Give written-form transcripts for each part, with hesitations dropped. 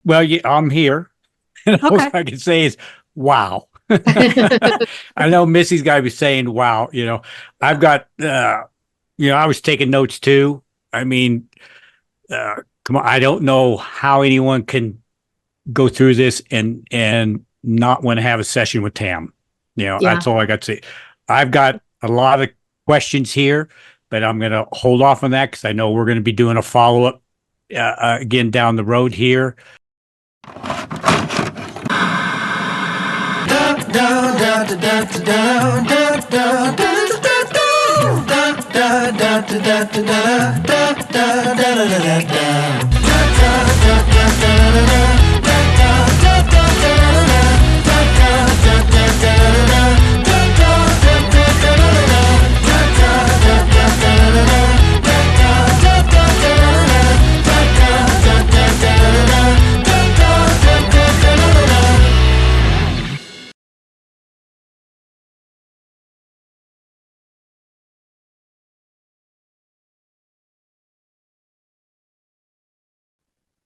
Well, yeah, I'm here. And all Okay. I can say is, wow. I know Missy's got to be saying, wow. I've got, I was taking notes too. I mean, come on, I don't know how anyone can go through this and not want to have a session with Tam. Yeah. That's all I got to say. I've got a lot of questions here, but I'm going to hold off on that because I know we're going to be doing a follow up again down the road here.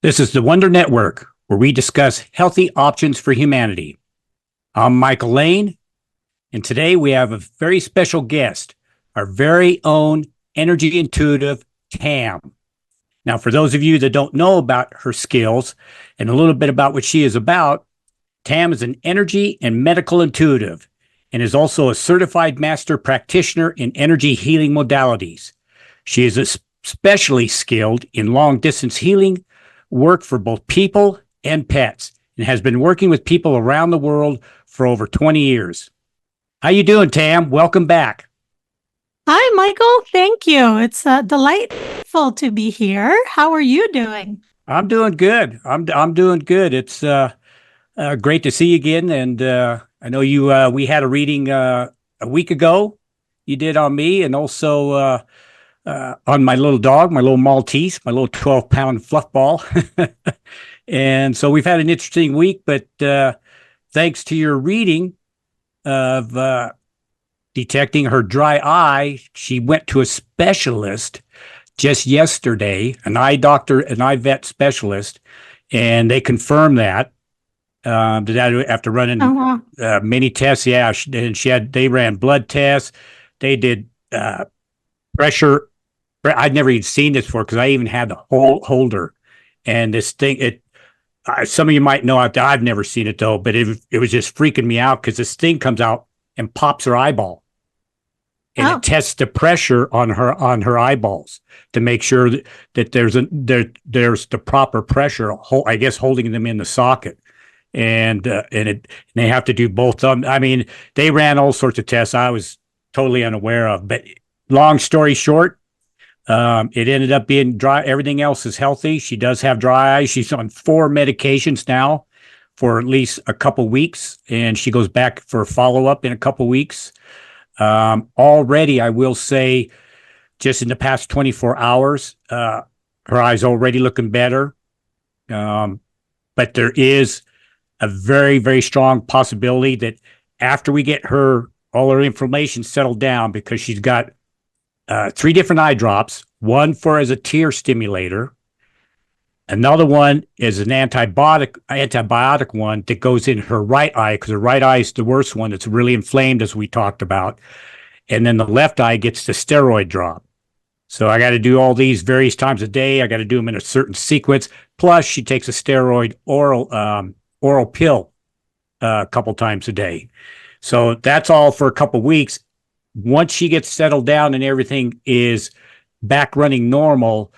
This is the Wonder Network, where we discuss healthy options for humanity. I'm Michael Lane, and today we have a very special guest, our very own energy intuitive, Tam. Now, for those of you that don't know about her skills and a little bit about what she is about, Tam is an energy and medical intuitive and is also a certified master practitioner in energy healing modalities. She is especially skilled in long distance healing work for both people and pets and has been working with people around the world for over 20 years. How you doing, Tam? Welcome back. Hi, Michael. Thank you. It's delightful to be here. How are you doing? I'm doing good. I'm doing good. It's great to see you again. And I know you. We had a reading a week ago. You did on me, and also on my little dog, my little Maltese, my little 12-pound fluff ball. And so we've had an interesting week. But thanks to your reading of detecting her dry eye, she went to a specialist just yesterday, an eye doctor, an eye vet specialist, and they confirmed that. After Oh, running wow. many tests, yeah, they ran blood tests, they did pressure. I'd never even seen this before because I even had the whole holder, and this thing. Some of you might know I've never seen it though, but it was just freaking me out because this thing comes out and pops her eyeball, and it Oh, tests the pressure on her eyeballs to make sure that there's the proper pressure. I guess holding them in the socket, and they have to do both of them. I mean, they ran all sorts of tests I was totally unaware of. But long story short, it ended up being dry. Everything else is healthy. She does have dry eyes. She's on 4 medications now for at least a couple weeks, and she goes back for a follow up in a couple weeks. Already, I will say, just in the past 24 hours, her eyes already looking better. But there is a very, very strong possibility that after we get all her inflammation settled down, because she's got 3 different eye drops, one for as a tear stimulator, another one is an antibiotic one that goes in her right eye because her right eye is the worst one. It's really inflamed, as we talked about. And then the left eye gets the steroid drop. So I got to do all these various times a day. I got to do them in a certain sequence. Plus, she takes a steroid oral pill a couple times a day. So that's all for a couple weeks. Once she gets settled down and everything is back running normal,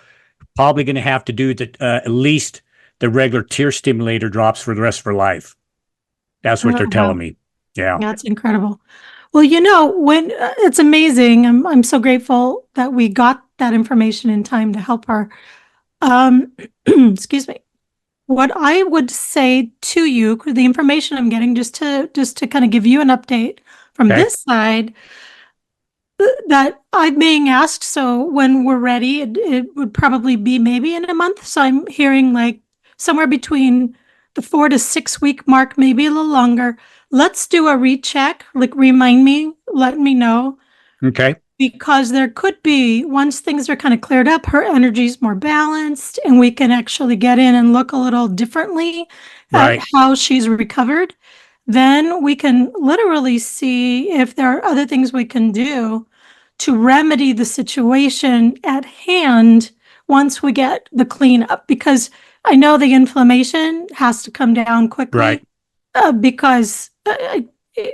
probably going to have to do at least the regular tear stimulator drops for the rest of her life. That's what oh, they're telling wow. me. Yeah. That's incredible. Well, when it's amazing. I'm so grateful that we got that information in time to help her. Um, excuse me. What I would say to you, the information I'm getting, just to kind of give you an update from Okay. this side, that I'm being asked. So when we're ready, it would probably be maybe in a month. So I'm hearing like somewhere between the 4 to 6 week mark, maybe a little longer. Let's do a recheck. Like remind me, let me know. Okay. because there could be, once things are kind of cleared up, her energy's more balanced, and we can actually get in and look a little differently at Right. how she's recovered. Then we can literally see if there are other things we can do to remedy the situation at hand once we get the cleanup. Because I know the inflammation has to come down quickly, Right. because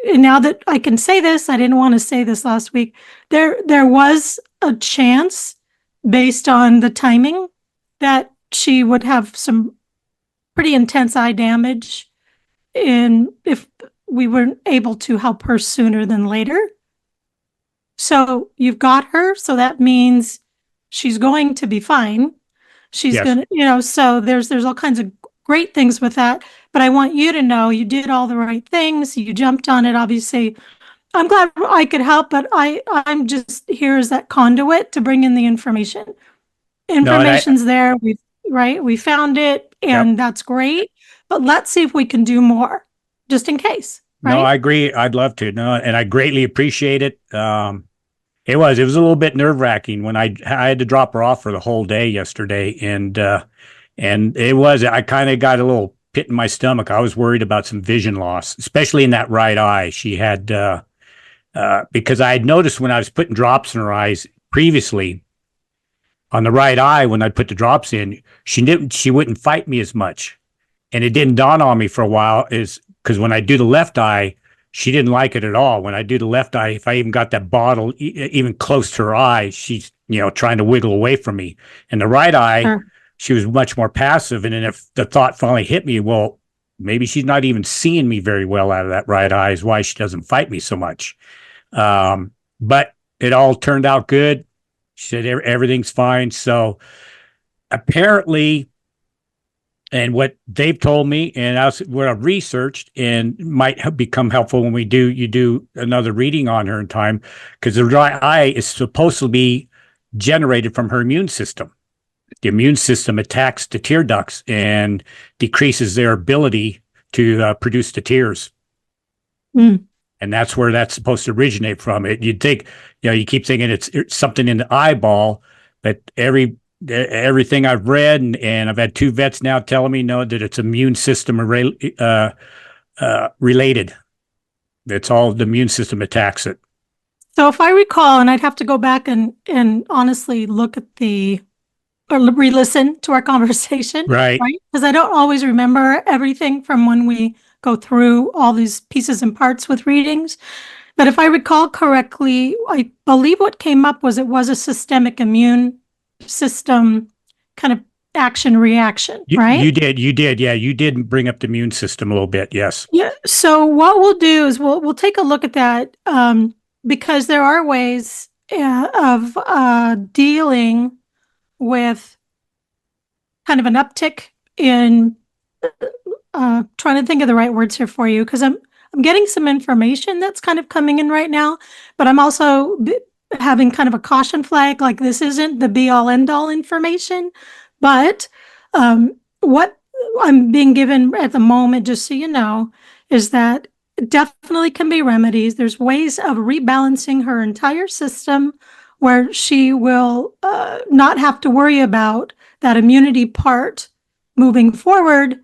and now that I can say this, I didn't want to say this last week. There was a chance, based on the timing, that she would have some pretty intense eye damage in if we weren't able to help her sooner than later. So you've got her, so that means she's going to be fine. She's Yes. gonna, so there's all kinds of great things with that. But I want you to know you did all the right things. You jumped on it. Obviously, I'm glad I could help, but I'm just here as that conduit to bring in the information. No, and Information's there. We found it, yep. and that's great. But let's see if we can do more, just in case, No, right? I agree. I'd love to. No, and I greatly appreciate it. It was a little bit nerve wracking when I had to drop her off for the whole day yesterday, and I kind of got a little pit in my stomach. I was worried about some vision loss, especially in that right eye. She had because I had noticed when I was putting drops in her eyes previously on the right eye when I put the drops in, she wouldn't fight me as much, and it didn't dawn on me for a while is because when I do the left eye, she didn't like it at all. When I do the left eye, if I even got that bottle even close to her eye, she's trying to wiggle away from me. And the right eye, Sure. she was much more passive. And then if the thought finally hit me, well, maybe she's not even seeing me very well out of that right eye, is why she doesn't fight me so much. But it all turned out good. She said everything's fine. So apparently, and what they've told me, and what I've researched, and might become helpful when you do another reading on her in time, because the dry eye is supposed to be generated from her immune system. The immune system attacks the tear ducts and decreases their ability to produce the tears. Mm. And that's where that's supposed to originate from. You'd think, you keep thinking it's something in the eyeball, but everything I've read, and I've had 2 vets now telling me that it's immune system related. It's all the immune system attacks it. So if I recall, and I'd have to go back and honestly look at or re-listen to our conversation, Right. right? Because I don't always remember everything from when we go through all these pieces and parts with readings. But if I recall correctly, I believe what came up was it was a systemic immune system kind of action reaction, right? You did. Yeah, you did bring up the immune system a little bit. Yes. Yeah. So what we'll do is we'll take a look at that, because there are ways of dealing with kind of an uptick in trying to think of the right words here for you, because I'm getting some information that's kind of coming in right now, but I'm also having kind of a caution flag, like this isn't the be all end all information, but what I'm being given at the moment, just so you know, is that it definitely can be remedies. There's ways of rebalancing her entire system where she will not have to worry about that immunity part moving forward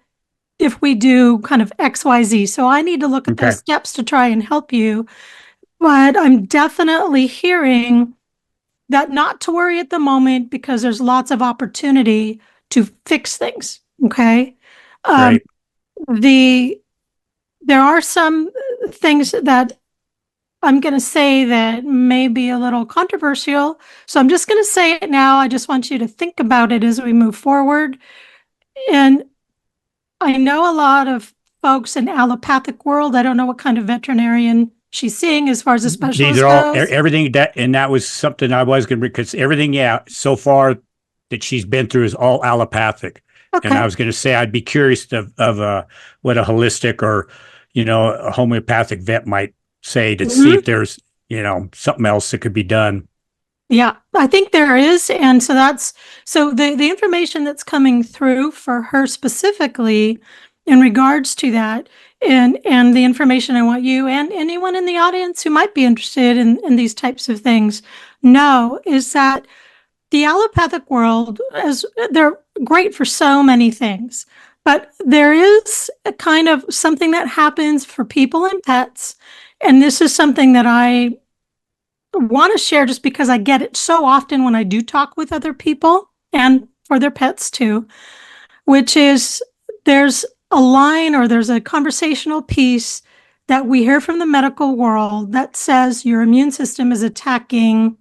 if we do kind of XYZ. So I need to look at Okay. those steps to try and help you. But I'm definitely hearing that not to worry at the moment because there's lots of opportunity to fix things. Okay. Right. There are some things that I'm going to say that may be a little controversial. So I'm just going to say it now. I just want you to think about it as we move forward. And I know a lot of folks in allopathic world. I don't know what kind of veterinarian she's seeing as far as a These specialist are all goes. everything that was something I was going to, because everything, so far that she's been through is all allopathic. And I Okay. was going to say, I'd be curious of what a holistic or, a homeopathic vet might say to see if there's, something else that could be done. Yeah, I think there is. And so the information that's coming through for her specifically in regards to that, and the information I want you and anyone in the audience who might be interested in these types of things know is that the allopathic world is they're great for so many things, but there is a kind of something that happens for people and pets, and this is something that I want to share just because I get it so often when I do talk with other people and for their pets too, which is there's a line or there's a conversational piece that we hear from the medical world that says your immune system is attacking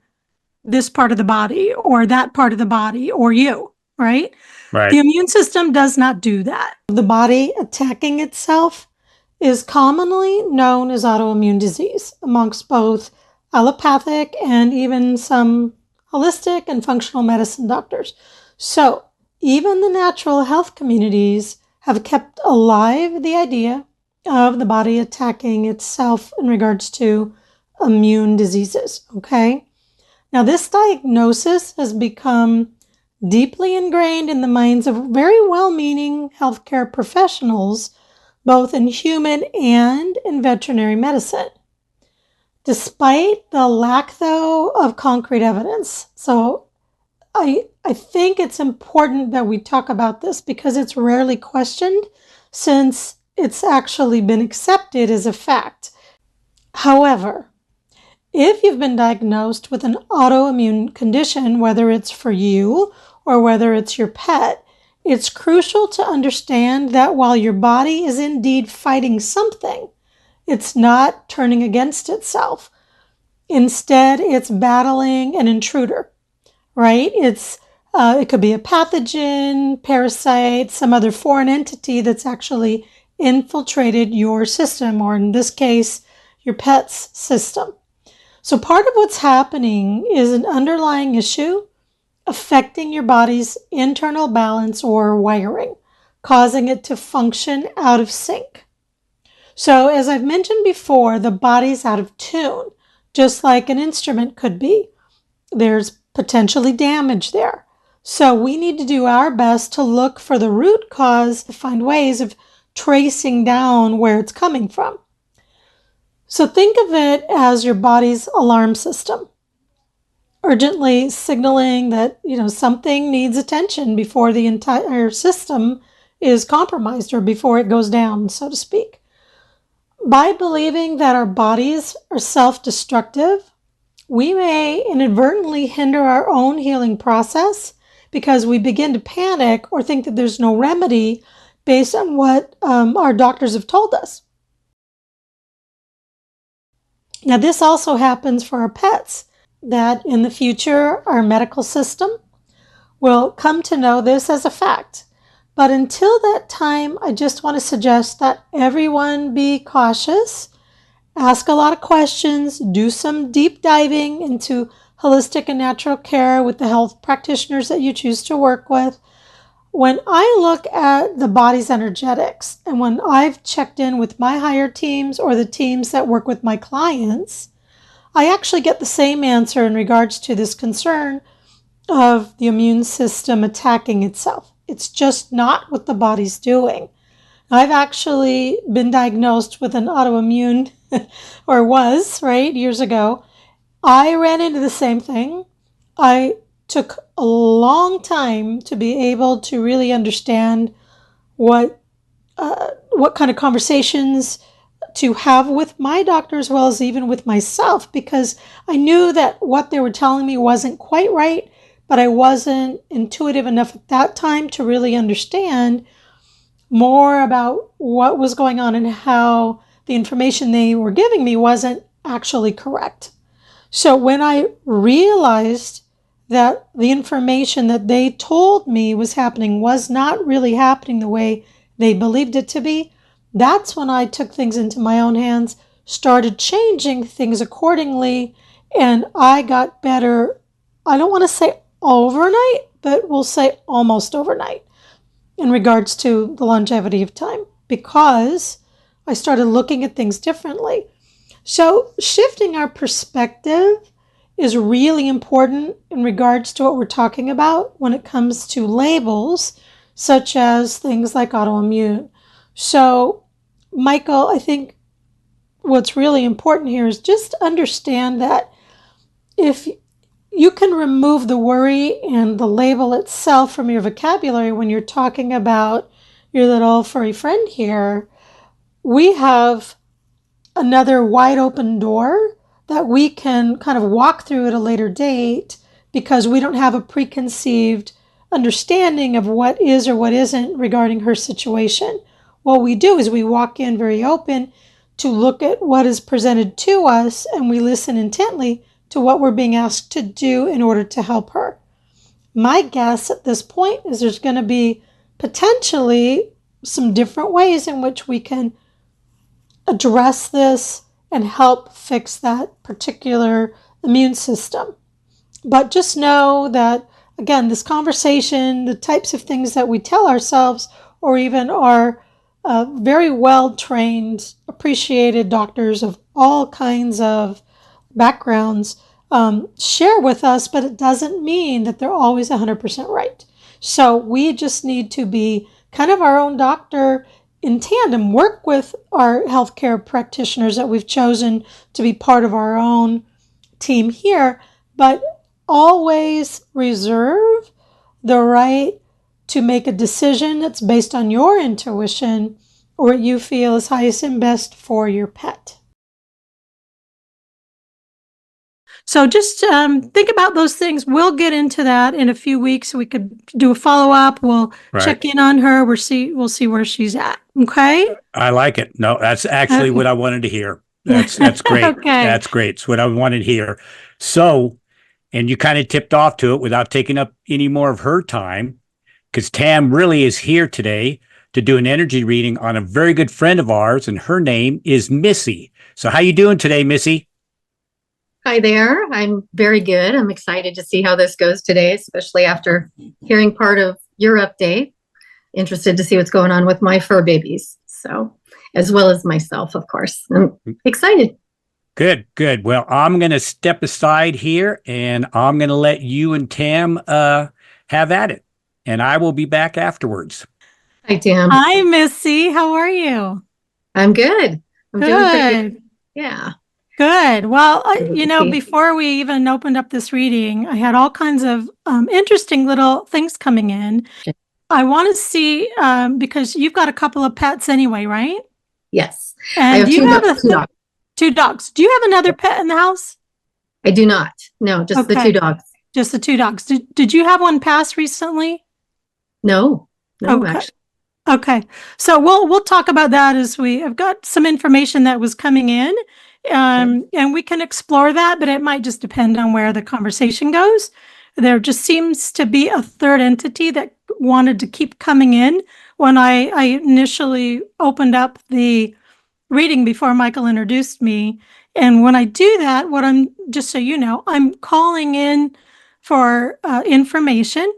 this part of the body or that part of the body or you, right? Right. The immune system does not do that. The body attacking itself is commonly known as autoimmune disease amongst both allopathic and even some holistic and functional medicine doctors. So even the natural health communities have kept alive the idea of the body attacking itself in regards to immune diseases, okay? Now, this diagnosis has become deeply ingrained in the minds of very well-meaning healthcare professionals, both in human and in veterinary medicine, despite the lack, though, of concrete evidence. So I think it's important that we talk about this because it's rarely questioned since it's actually been accepted as a fact. However, if you've been diagnosed with an autoimmune condition, whether it's for you or whether it's your pet, it's crucial to understand that while your body is indeed fighting something, it's not turning against itself. Instead, it's battling an intruder, right? It could be a pathogen, parasite, some other foreign entity that's actually infiltrated your system, or in this case, your pet's system. So part of what's happening is an underlying issue affecting your body's internal balance or wiring, causing it to function out of sync. So as I've mentioned before, the body's out of tune, just like an instrument could be. There's potentially damage there. So we need to do our best to look for the root cause to find ways of tracing down where it's coming from. So think of it as your body's alarm system, urgently signaling that, something needs attention before the entire system is compromised or before it goes down, so to speak. By believing that our bodies are self-destructive, we may inadvertently hinder our own healing process because we begin to panic or think that there's no remedy based on what our doctors have told us. Now, this also happens for our pets, that in the future, our medical system will come to know this as a fact. But until that time, I just want to suggest that everyone be cautious, ask a lot of questions, do some deep diving into holistic and natural care with the health practitioners that you choose to work with. When I look at the body's energetics and when I've checked in with my higher teams or the teams that work with my clients, I actually get the same answer in regards to this concern of the immune system attacking itself. It's just not what the body's doing. I've actually been diagnosed with an autoimmune, or was, right, years ago. I ran into the same thing. I took a long time to be able to really understand what kind of conversations to have with my doctor as well as even with myself, because I knew that what they were telling me wasn't quite right, but I wasn't intuitive enough at that time to really understand more about what was going on and how the information they were giving me wasn't actually correct. So when I realized that the information that they told me was happening was not really happening the way they believed it to be, that's when I took things into my own hands, started changing things accordingly, and I got better. I don't want to say overnight, but we'll say almost overnight in regards to the longevity of time, because I started looking at things differently. So shifting our perspective is really important in regards to what we're talking about when it comes to labels, such as things like autoimmune. So, Michael, I think what's really important here is just understand that if you can remove the worry and the label itself from your vocabulary when you're talking about your little furry friend here. We have another wide open door that we can kind of walk through at a later date because we don't have a preconceived understanding of what is or what isn't regarding her situation. What we do is we walk in very open to look at what is presented to us, and we listen intently to what we're being asked to do in order to help her. My guess at this point is there's going to be potentially some different ways in which we can address this and help fix that particular immune system. But just know that, again, this conversation, the types of things that we tell ourselves, or even our very well trained, appreciated doctors of all kinds of backgrounds share with us, but it doesn't mean that they're always 100% right. So we just need to be kind of our own doctor in tandem, work with our healthcare practitioners that we've chosen to be part of our own team here, but always reserve the right to make a decision that's based on your intuition or what you feel is highest and best for your pet. So just think about those things. We'll get into that in a few weeks. We could do a follow-up. We'll check in on her. We'll see where she's at. Okay? I like it. No, that's actually what I wanted to hear. That's great. Okay. That's great. It's what I wanted to hear. So, and you kind of tipped off to it without taking up any more of her time, because Tam really is here today to do an energy reading on a very good friend of ours, and her name is Missy. So how you doing today, Missy? Hi there. I'm very good. I'm excited to see how this goes today, especially after hearing part of your update. Interested to see what's going on with my fur babies. So, as well as myself, of course. I'm excited. Good, good. Well, I'm going to step aside here and I'm going to let you and Tam have at it. And I will be back afterwards. Hi, Tam. Hi, Missy. How are you? I'm good. I'm doing pretty good. Yeah. Good. Well, before we even opened up this reading, I had all kinds of interesting little things coming in. I want to see, because you've got a couple of pets anyway, right? Yes. And I have two dogs. Two dogs. Do you have another pet in the house? I do not. No, just the two dogs. Just the two dogs. Did you have one pass recently? No, okay. Actually. Okay. So we'll talk about that as I've got some information that was coming in. And we can explore that, but it might just depend on where the conversation goes. There just seems to be a third entity that wanted to keep coming in when I initially opened up the reading before Michael introduced me. And when I do that, just so you know, I'm calling in for information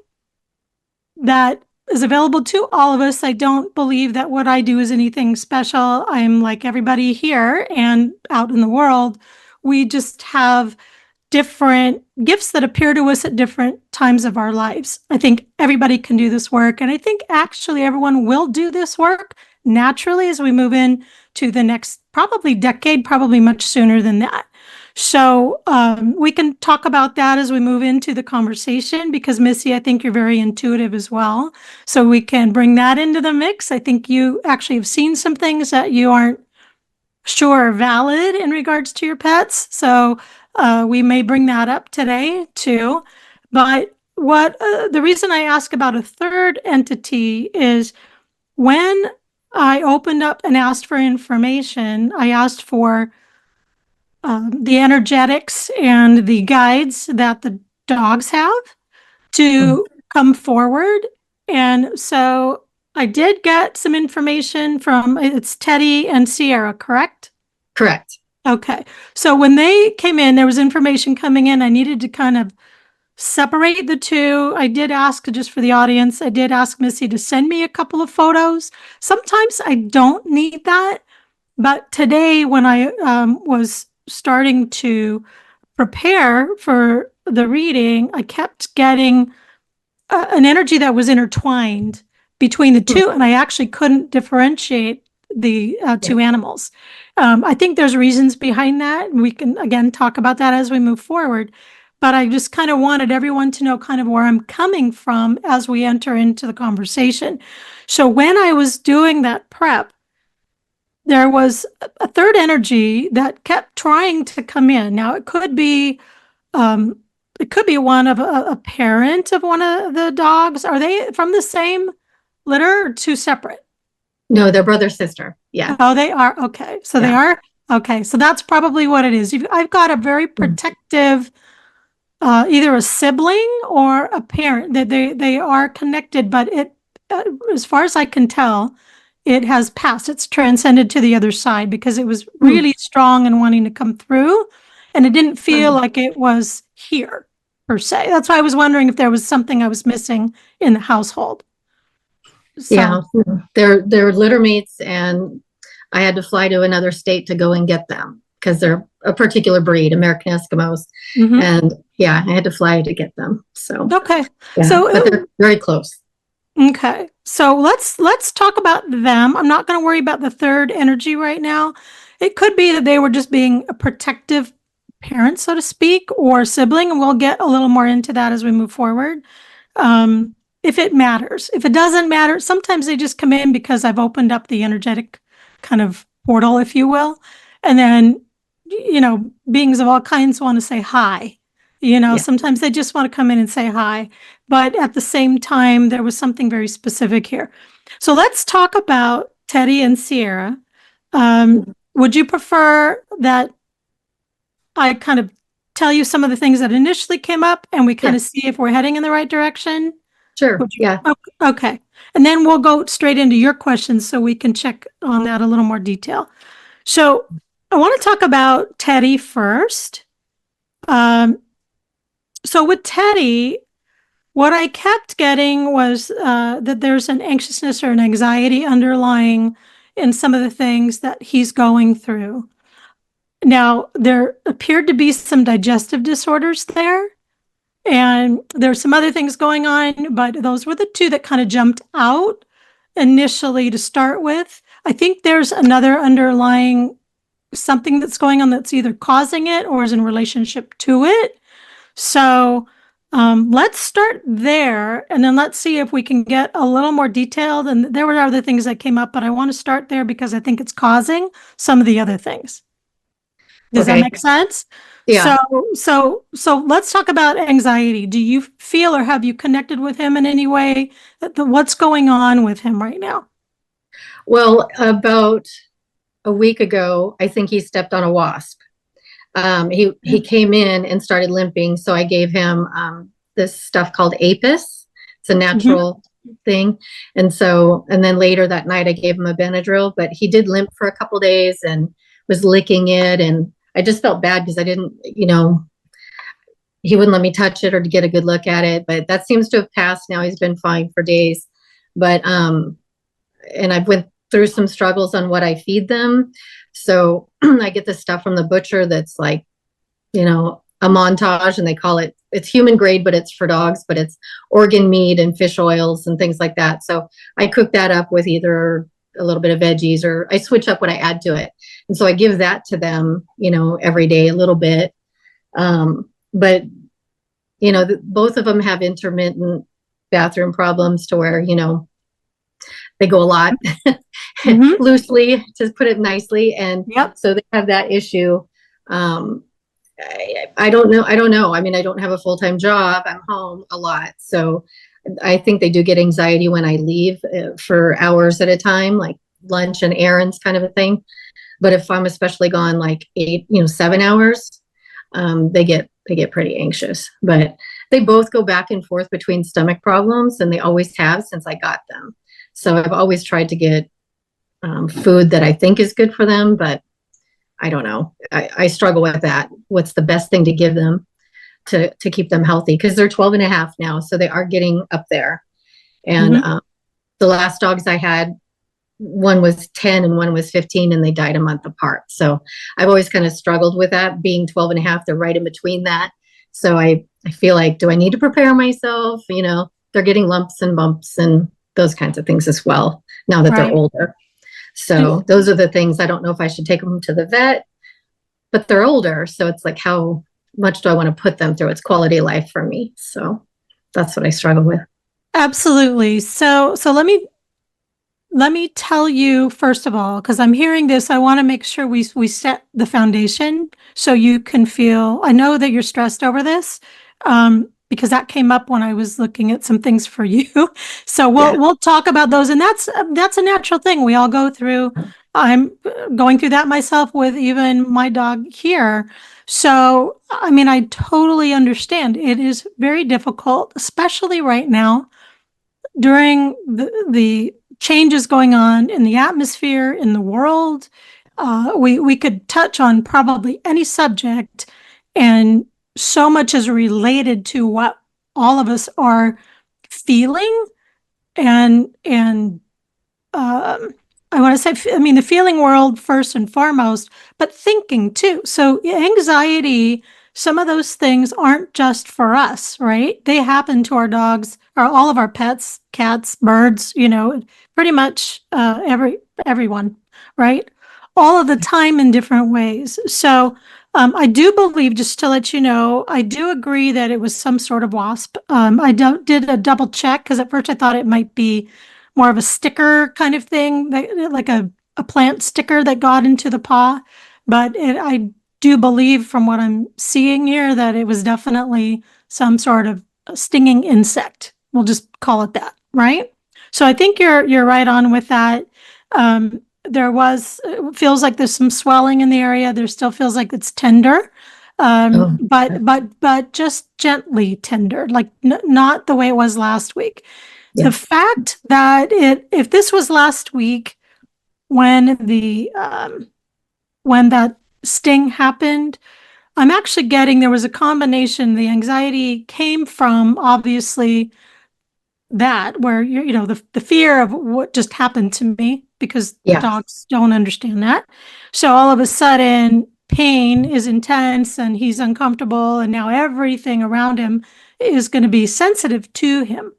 that is available to all of us. I don't believe that what I do is anything special. I'm like everybody here and out in the world. We just have different gifts that appear to us at different times of our lives. I think everybody can do this work. And I think actually everyone will do this work naturally as we move in to the next probably decade, probably much sooner than that. So we can talk about that as we move into the conversation, because Missy, I think you're very intuitive as well. So we can bring that into the mix. I think you actually have seen some things that you aren't sure are valid in regards to your pets. So we may bring that up today too. But the reason I ask about a third entity is when I opened up and asked for information, I asked for the energetics and the guides that the dogs have to come forward. And so I did get some information from, it's Teddy and Sierra, correct? Correct. Okay. So when they came in, there was information coming in. I needed to kind of separate the two. I did ask, just for the audience, I did ask Missy to send me a couple of photos. Sometimes I don't need that. But today, when I was starting to prepare for the reading, I kept getting an energy that was intertwined between the two, and I actually couldn't differentiate the two animals. I think there's reasons behind that, and we can, again, talk about that as we move forward. but I just kind of wanted everyone to know kind of where I'm coming from as we enter into the conversation. So when I was doing that prep, there was a third energy that kept trying to come in. Now um, it could be one of a parent of one of the dogs. Are they from the same litter or two separate? No, they're brother sister. Yeah. Oh, they are. Okay. So they Yeah. are. Okay. So that's probably what it is. I've got a very protective, either a sibling or a parent that they are connected, but as far as I can tell, it has passed. It's transcended to the other side because it was really strong and wanting to come through, and it didn't feel like it was here per se. That's why I was wondering if there was something I was missing in the household. So, Yeah. They're litter mates, and I had to fly to another state to go and get them because they're a particular breed, American Eskimos. mhm. And yeah, I had to fly to get them. So Okay. yeah, So but they're very close. okay. So let's talk about them. I'm not going to worry about the third energy right now. It could be that they were just being a protective parent, so to speak, or sibling, and we'll get a little more into that as we move forward. If it matters. If it doesn't matter, sometimes they just come in because I've opened up the energetic kind of portal, if you will. And then, beings of all kinds want to say hi. Yeah. Sometimes they just want to come in and say hi. But at the same time, there was something very specific here. So let's talk about Teddy and Sierra. Would you prefer that I kind of tell you some of the things that initially came up and we kind of see if we're heading in the right direction? Sure. Yeah. Okay. And then we'll go straight into your questions so we can check on that a little more detail. So I want to talk about Teddy first. So with Teddy, what I kept getting was that there's an anxiousness or an anxiety underlying in some of the things that he's going through. Now, there appeared to be some digestive disorders there, and there's some other things going on, but those were the two that kind of jumped out initially to start with. I think there's another underlying something that's going on that's either causing it or is in relationship to it. So let's start there, and then let's see if we can get a little more detailed. And there were other things that came up, but I want to start there because I think it's causing some of the other things. Does that make sense? Yeah. So let's talk about anxiety. Do you feel or have you connected with him in any way? What's going on with him right now? Well, about a week ago, I think he stepped on a wasp. He came in and started limping, so I gave him this stuff called Apis. It's a natural thing, and then later that night I gave him a Benadryl. But he did limp for a couple days and was licking it, and I just felt bad because I didn't, he wouldn't let me touch it or to get a good look at it. But that seems to have passed now. He's been fine for days, but and I've went through some struggles on what I feed them. So I get this stuff from the butcher that's like, a montage, and they call it's human grade, but it's for dogs, but it's organ meat and fish oils and things like that. So I cook that up with either a little bit of veggies, or I switch up what I add to it. And so I give that to them, every day, a little bit. But, both of them have intermittent bathroom problems to where, they go a lot loosely, to put it nicely. And so they have that issue. I don't know. I mean, I don't have a full-time job. I'm home a lot. So I think they do get anxiety when I leave for hours at a time, like lunch and errands kind of a thing. But if I'm especially gone like 7 hours, they get pretty anxious. But they both go back and forth between stomach problems, and they always have since I got them. So I've always tried to get food that I think is good for them, but I don't know. I struggle with that. What's the best thing to give them to keep them healthy? Because they're 12 and a half now, so they are getting up there. And the last dogs I had, one was 10 and one was 15, and they died a month apart. So I've always kind of struggled with that. Being 12 and a half, they're right in between that. So I feel like, do I need to prepare myself? They're getting lumps and bumps and those kinds of things as well, now that they're older. So those are the things. I don't know if I should take them to the vet, but they're older. So it's like, how much do I want to put them through? It's quality of life for me. So that's what I struggle with. Absolutely. So let me tell you, first of all, because I'm hearing this, I want to make sure we set the foundation so you can feel, I know that you're stressed over this, because that came up when I was looking at some things for you. So we'll talk about those, and that's a natural thing we all go through. I'm going through that myself with even my dog here. So, I mean, I totally understand. It is very difficult, especially right now during the changes going on in the atmosphere, in the world. We could touch on probably any subject, and so much is related to what all of us are feeling. And I want to say, I mean, the feeling world first and foremost, but thinking too. So anxiety, some of those things aren't just for us, right? They happen to our dogs or all of our pets, cats, birds, pretty much everyone, right? All of the time in different ways. So I do believe, just to let you know, I do agree that it was some sort of wasp. I did a double check because at first I thought it might be more of a sticker kind of thing, like a plant sticker that got into the paw. But I do believe from what I'm seeing here that it was definitely some sort of stinging insect. We'll just call it that, right? So I think you're right on with that. It feels like there's some swelling in the area. There still feels like it's tender, but just gently tender, like not the way it was last week. Yeah. The fact that if this was last week when that sting happened, I'm actually getting there was a combination. The anxiety came from obviously that where the fear of what just happened to me, because dogs don't understand that. So all of a sudden pain is intense and he's uncomfortable, and now everything around him is going to be sensitive to him.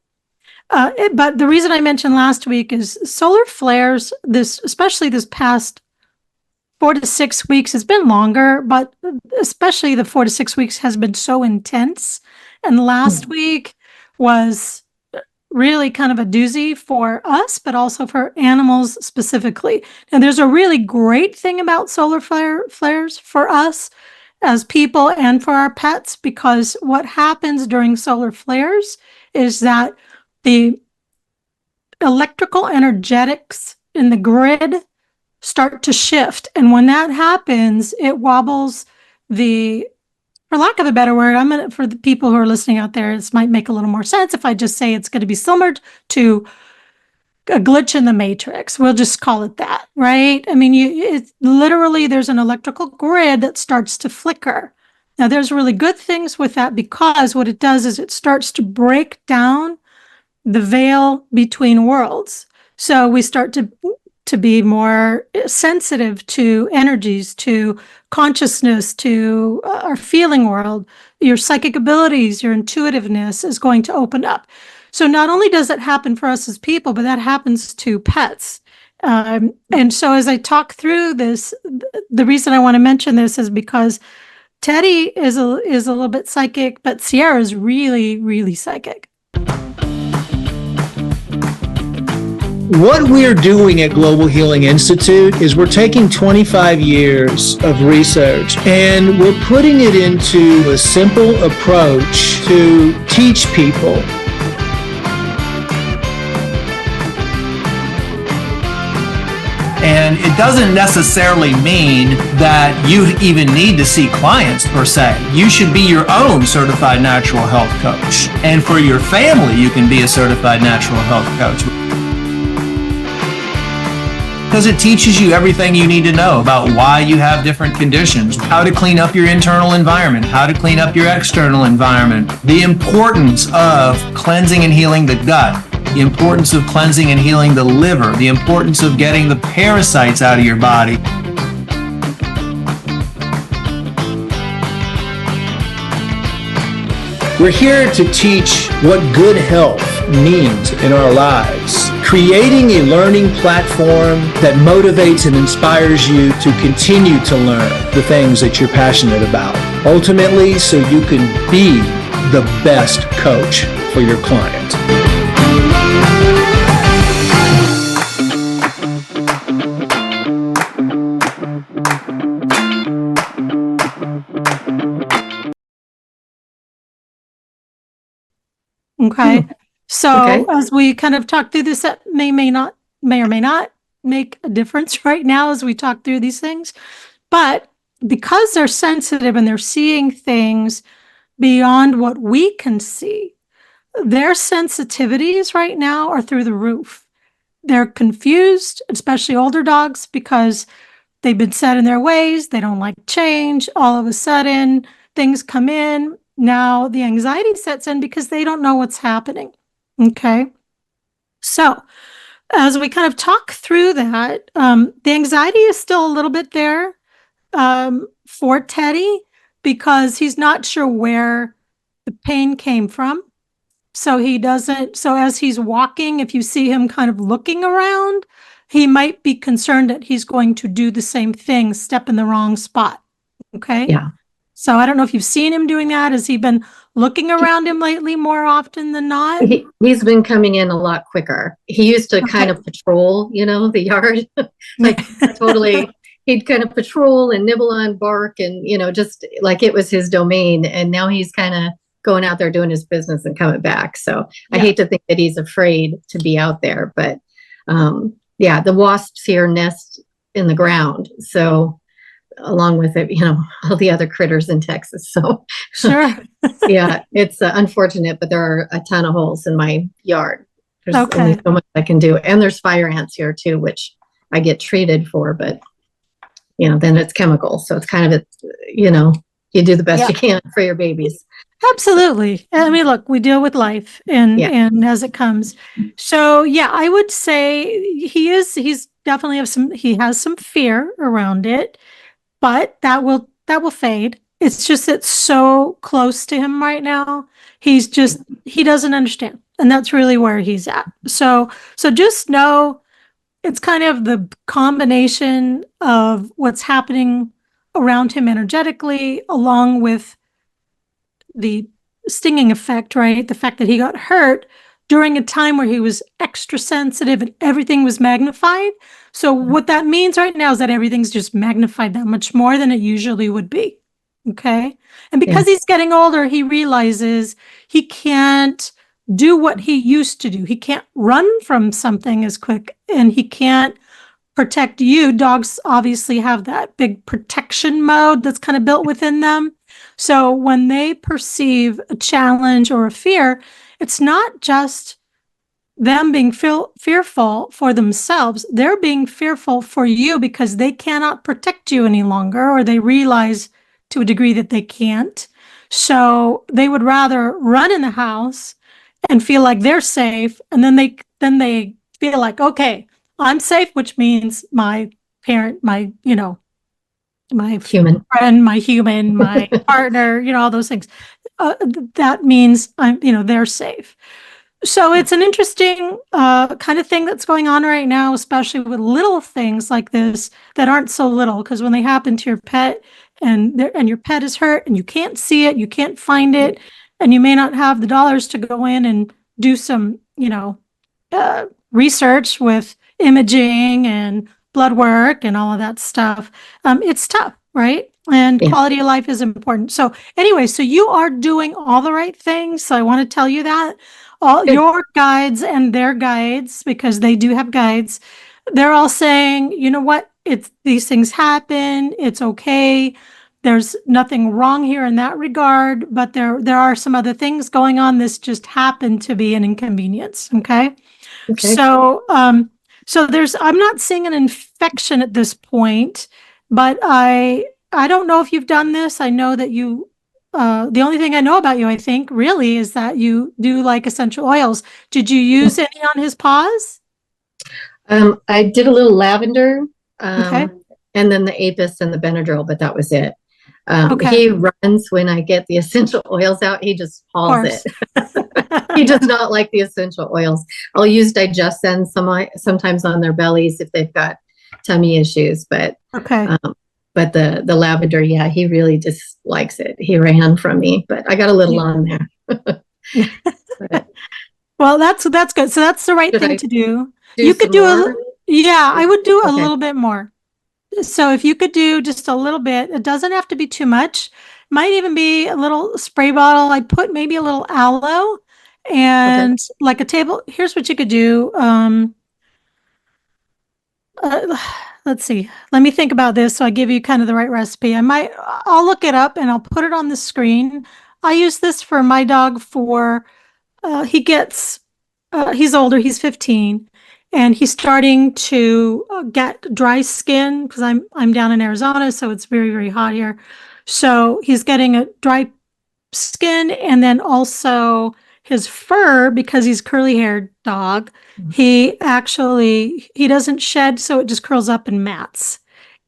But the reason I mentioned last week is solar flares, especially this past 4 to 6 weeks, has been longer, but especially the 4 to 6 weeks has been so intense. And last week was really kind of a doozy for us, but also for animals specifically. And there's a really great thing about solar flares for us as people and for our pets, because what happens during solar flares is that the electrical energetics in the grid start to shift. And when that happens, it wobbles for lack of a better word, for the people who are listening out there, this might make a little more sense if I just say it's going to be similar to a glitch in the matrix. We'll just call it that, right? I mean, it's literally, there's an electrical grid that starts to flicker. Now, there's really good things with that, because what it does is it starts to break down the veil between worlds. So we start to be more sensitive to energies, to consciousness, to our feeling world. Your psychic abilities, your intuitiveness is going to open up. So not only does that happen for us as people, but that happens to pets. And so as I talk through this, the reason I want to mention this is because Teddy is a little bit psychic, but Sierra is really, really psychic. What we're doing at Global Healing Institute is we're taking 25 years of research and we're putting it into a simple approach to teach people. And it doesn't necessarily mean that you even need to see clients per se. You should be your own certified natural health coach. And for your family, you can be a certified natural health coach. Because it teaches you everything you need to know about why you have different conditions, how to clean up your internal environment, how to clean up your external environment, the importance of cleansing and healing the gut, the importance of cleansing and healing the liver, the importance of getting the parasites out of your body. We're here to teach what good health means in our lives, creating a learning platform that motivates and inspires you to continue to learn the things that you're passionate about. ultimately so you can be the best coach for your client. Okay. So Okay. as we kind of talk through this, that may or may not make a difference right now as we talk through these things. But because they're sensitive and they're seeing things beyond what we can see, their sensitivities right now are through the roof. They're confused, especially older dogs, because they've been set in their ways. They don't like change. All of a sudden, things come in. Now the anxiety sets in because they don't know what's happening. Okay. So as we kind of talk through that, the anxiety is still a little bit there for Teddy because he's not sure where the pain came from. So he doesn't, so as he's walking, if you see him kind of looking around, he might be concerned that he's going to do the same thing, step in the wrong spot. Okay. Yeah. So I don't know if you've seen him doing that. Has he been looking around him lately more often than not? He's been coming in a lot quicker. He used to kind of patrol, the yard, like totally. He'd kind of patrol and nibble on bark and, just like it was his domain. And now he's kind of going out there doing his business and coming back. So I hate to think that he's afraid to be out there, but the wasps here nest in the ground. So along with it, all the other critters in Texas. So sure. yeah, it's unfortunate, but there are a ton of holes in my yard. There's only so much I can do. And there's fire ants here too, which I get treated for, but then it's chemical. So it's kind of, you do the best you can for your babies. Absolutely. I mean, look, we deal with life and as it comes. So I would say he's definitely he has some fear around it, but that will fade. It's just it's so close to him right now. He doesn't understand. And that's really where he's at. So just know it's kind of the combination of what's happening around him energetically, along with the stinging effect, right? The fact that he got hurt during a time where he was extra sensitive and everything was magnified. So what that means right now is that everything's just magnified that much more than it usually would be. Okay. And because he's getting older, he realizes he can't do what he used to do. He can't run from something as quick, and he can't protect you. Dogs obviously have that big protection mode that's kind of built within them. So when they perceive a challenge or a fear, it's not just them being fearful for themselves. They're being fearful for you because they cannot protect you any longer, or they realize to a degree that they can't. So they would rather run in the house and feel like they're safe. And then they feel like, okay, I'm safe, which means my parent, my Human friend, my human, my partner, all those things. That means they're safe. So it's an interesting kind of thing that's going on right now, especially with little things like this that aren't so little, because when they happen to your pet and your pet is hurt and you can't see it, you can't find it, and you may not have the dollars to go in and do some, research with imaging and blood work and all of that stuff. It's tough, right? And quality of life is important. So anyway, so you are doing all the right things. So I want to tell you that all your guides and their guides, because they do have guides, they're all saying, you know what? These things happen. It's okay. There's nothing wrong here in that regard, but there are some other things going on. This just happened to be an inconvenience. Okay. So, I'm not seeing an infection at this point, but I don't know if you've done this. I know that you, the only thing I know about you, I think, really, is that you do like essential oils. Did you use any on his paws? I did a little lavender, Okay. and then the Apis and the Benadryl, but that was it. Okay. He runs when I get the essential oils out. He just hauls it. He does not like the essential oils. I'll use Digest-N sometimes on their bellies if they've got tummy issues, but Okay. but the lavender, yeah, he really just likes it. He ran from me, but I got a little on there. But Well, that's good. So that's the right should thing I to do. do You could some do more? yeah, I would do a Okay. little bit more. So if you could do just a little bit, it doesn't have to be too much. Might even be a little spray bottle. I'd put maybe a little aloe Okay. and like a table. Here's what you could do. Uh, let's see. Let me think about this so I give you kind of the right recipe. I'll look it up and I'll put it on the screen. I use this for my dog for, he's older, he's 15, and he's starting to get dry skin because I'm down in Arizona, so it's very, very hot here. So he's getting a dry skin, and then also his fur, because he's curly haired dog, he doesn't shed, so it just curls up in mats.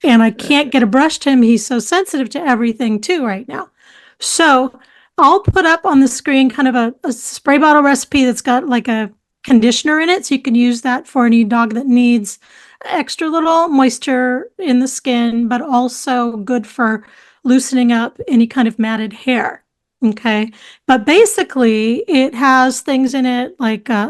And I can't get a brush to him. He's so sensitive to everything too right now. So I'll put up on the screen kind of a spray bottle recipe that's got like a conditioner in it. So you can use that for any dog that needs extra little moisture in the skin, but also good for loosening up any kind of matted hair. Okay. But basically, it has things in it like there's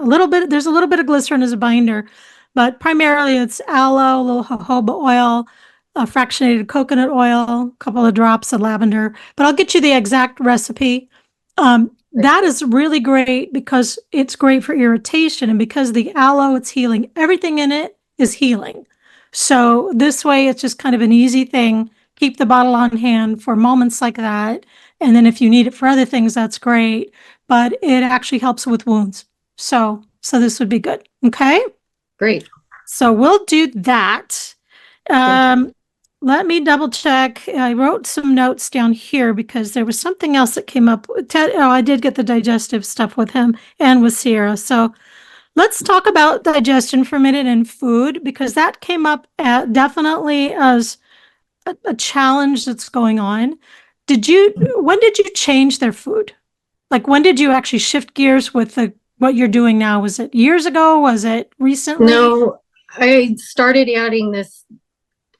a little bit of glycerin as a binder, but primarily it's aloe, a little jojoba oil, fractionated coconut oil, a couple of drops of lavender. But I'll get you the exact recipe. That is really great because it's great for irritation. And because the aloe, it's healing. Everything in it is healing. So this way, it's just kind of an easy thing. Keep the bottle on hand for moments like that. And then if you need it for other things, that's great. But it actually helps with wounds. So this would be good. Okay. Great. So we'll do that. Let me double check. I wrote some notes down here because there was something else that came up. I did get the digestive stuff with him and with Sierra. So let's talk about digestion for a minute and food, because that came up definitely as a challenge that's going on. When did you change their food? Like, when did you actually shift gears with what you're doing now? Was it years ago? Was it recently? No, I started adding this.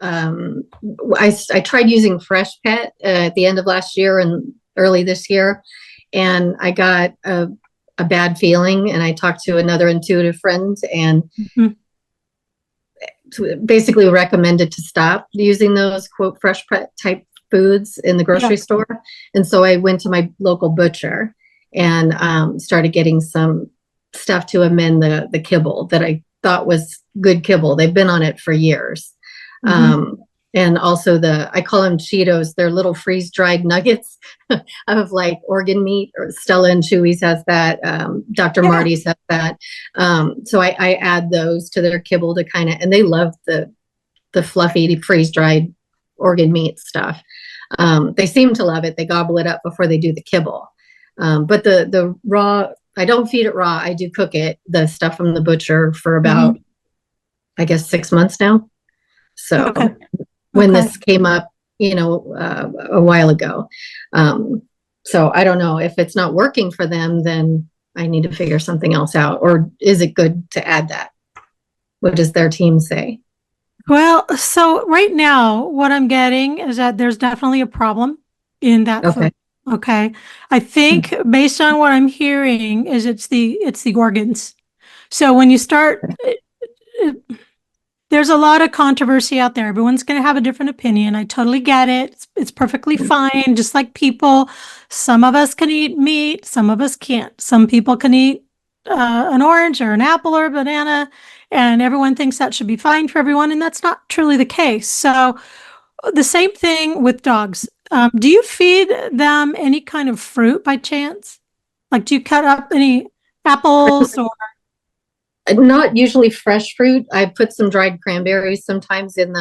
I tried using Fresh Pet at the end of last year and early this year, and I got a bad feeling. And I talked to another intuitive friend and basically recommended to stop using those quote Fresh Pet type foods in the grocery store. And so I went to my local butcher and started getting some stuff to amend the kibble that I thought was good kibble. They've been on it for years. And also I call them Cheetos. They're little freeze dried nuggets of like organ meat, or Stella and Chewy's has that. Dr. Marty's has that. So I add those to their kibble to and they love the fluffy freeze dried organ meat stuff. They seem to love it. They gobble it up before they do the kibble. But the raw, I don't feed it raw. I do cook it, the stuff from the butcher, for about, I guess, 6 months now. So when this came up, a while ago. So I don't know if it's not working for them, then I need to figure something else out. Or is it good to add that? What does their team say? Well, so right now, what I'm getting is that there's definitely a problem in that food. Okay. I think based on what I'm hearing is it's the organs. So when you start, there's a lot of controversy out there. Everyone's going to have a different opinion. I totally get it. It's perfectly fine. Just like people, some of us can eat meat, some of us can't. Some people can eat an orange or an apple or a banana, and everyone thinks that should be fine for everyone. And that's not truly the case. So the same thing with dogs. Do you feed them any kind of fruit by chance? Like, do you cut up any apples or? Not usually fresh fruit. I put some dried cranberries sometimes in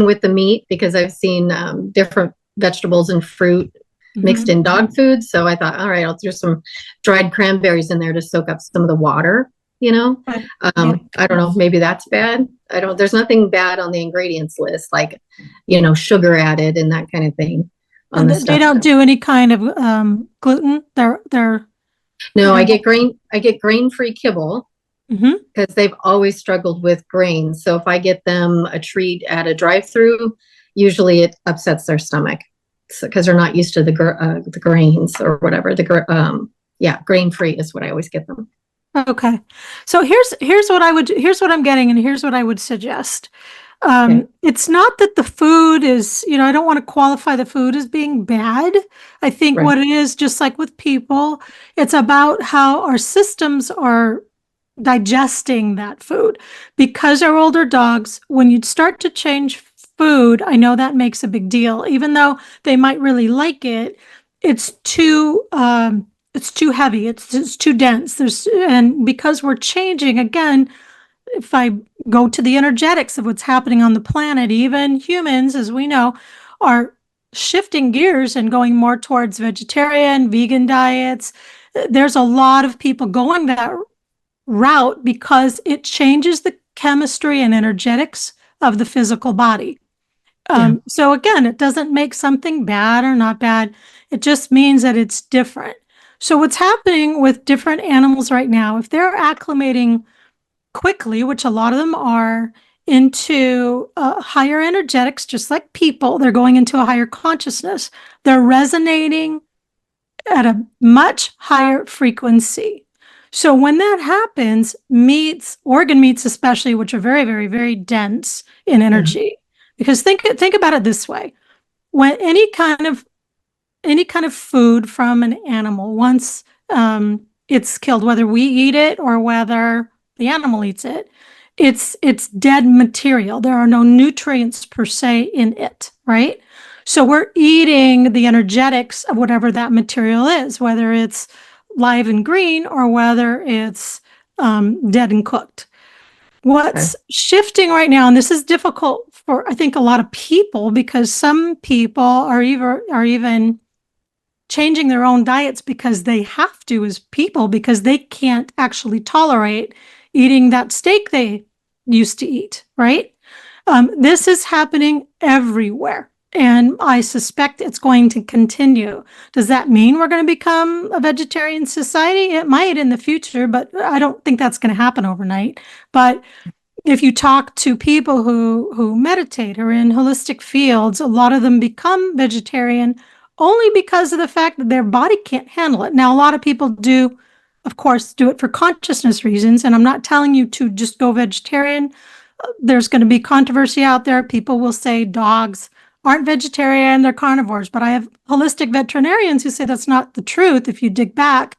with the meat, because I've seen different vegetables and fruit mixed in dog food. So I thought, all right, I'll throw some dried cranberries in there to soak up some of the water. I don't know, maybe that's bad. There's nothing bad on the ingredients list, like, sugar added and that kind of thing. They don't do any kind of gluten. No, I get grain-free kibble, because they've always struggled with grain. So if I get them a treat at a drive-through, usually it upsets their stomach because they're not used to the grains or whatever. Grain free is what I always get them. Okay. So here's what I'm getting, and here's what I would suggest. Okay. It's not that the food is, I don't want to qualify the food as being bad. I think Right. what it is, just like with people, it's about how our systems are digesting that food. Because they're older dogs, when you start to change food, I know that makes a big deal. Even though they might really like it, it's too heavy. It's too dense. And because we're changing again, if I go to the energetics of what's happening on the planet, even humans, as we know, are shifting gears and going more towards vegetarian, vegan diets. There's a lot of people going that route because it changes the chemistry and energetics of the physical body. So again, it doesn't make something bad or not bad. It just means that it's different. So what's happening with different animals right now, if they're acclimating quickly, which a lot of them are, into higher energetics, just like people, they're going into a higher consciousness. They're resonating at a much higher frequency. So when that happens, organ meats especially, which are very, very, very dense in energy, because think about it this way: when any kind of food from an animal, once it's killed, whether we eat it or whether the animal eats it, it's dead material. There are no nutrients per se in it, right? So we're eating the energetics of whatever that material is, whether it's live and green or whether it's dead and cooked. What's shifting right now, and this is difficult for, I think, a lot of people, because some people are even changing their own diets because they have to as people, because they can't actually tolerate eating that steak they used to eat, right? This is happening everywhere, and I suspect it's going to continue. Does that mean we're going to become a vegetarian society? It might in the future, but I don't think that's going to happen overnight. But if you talk to people who meditate or in holistic fields, a lot of them become vegetarian only because of the fact that their body can't handle it. Now, a lot of people do, of course, do it for consciousness reasons, and I'm not telling you to just go vegetarian. There's going to be controversy out there. People will say dogs aren't vegetarian, they're carnivores, but I have holistic veterinarians who say that's not the truth. If you dig back,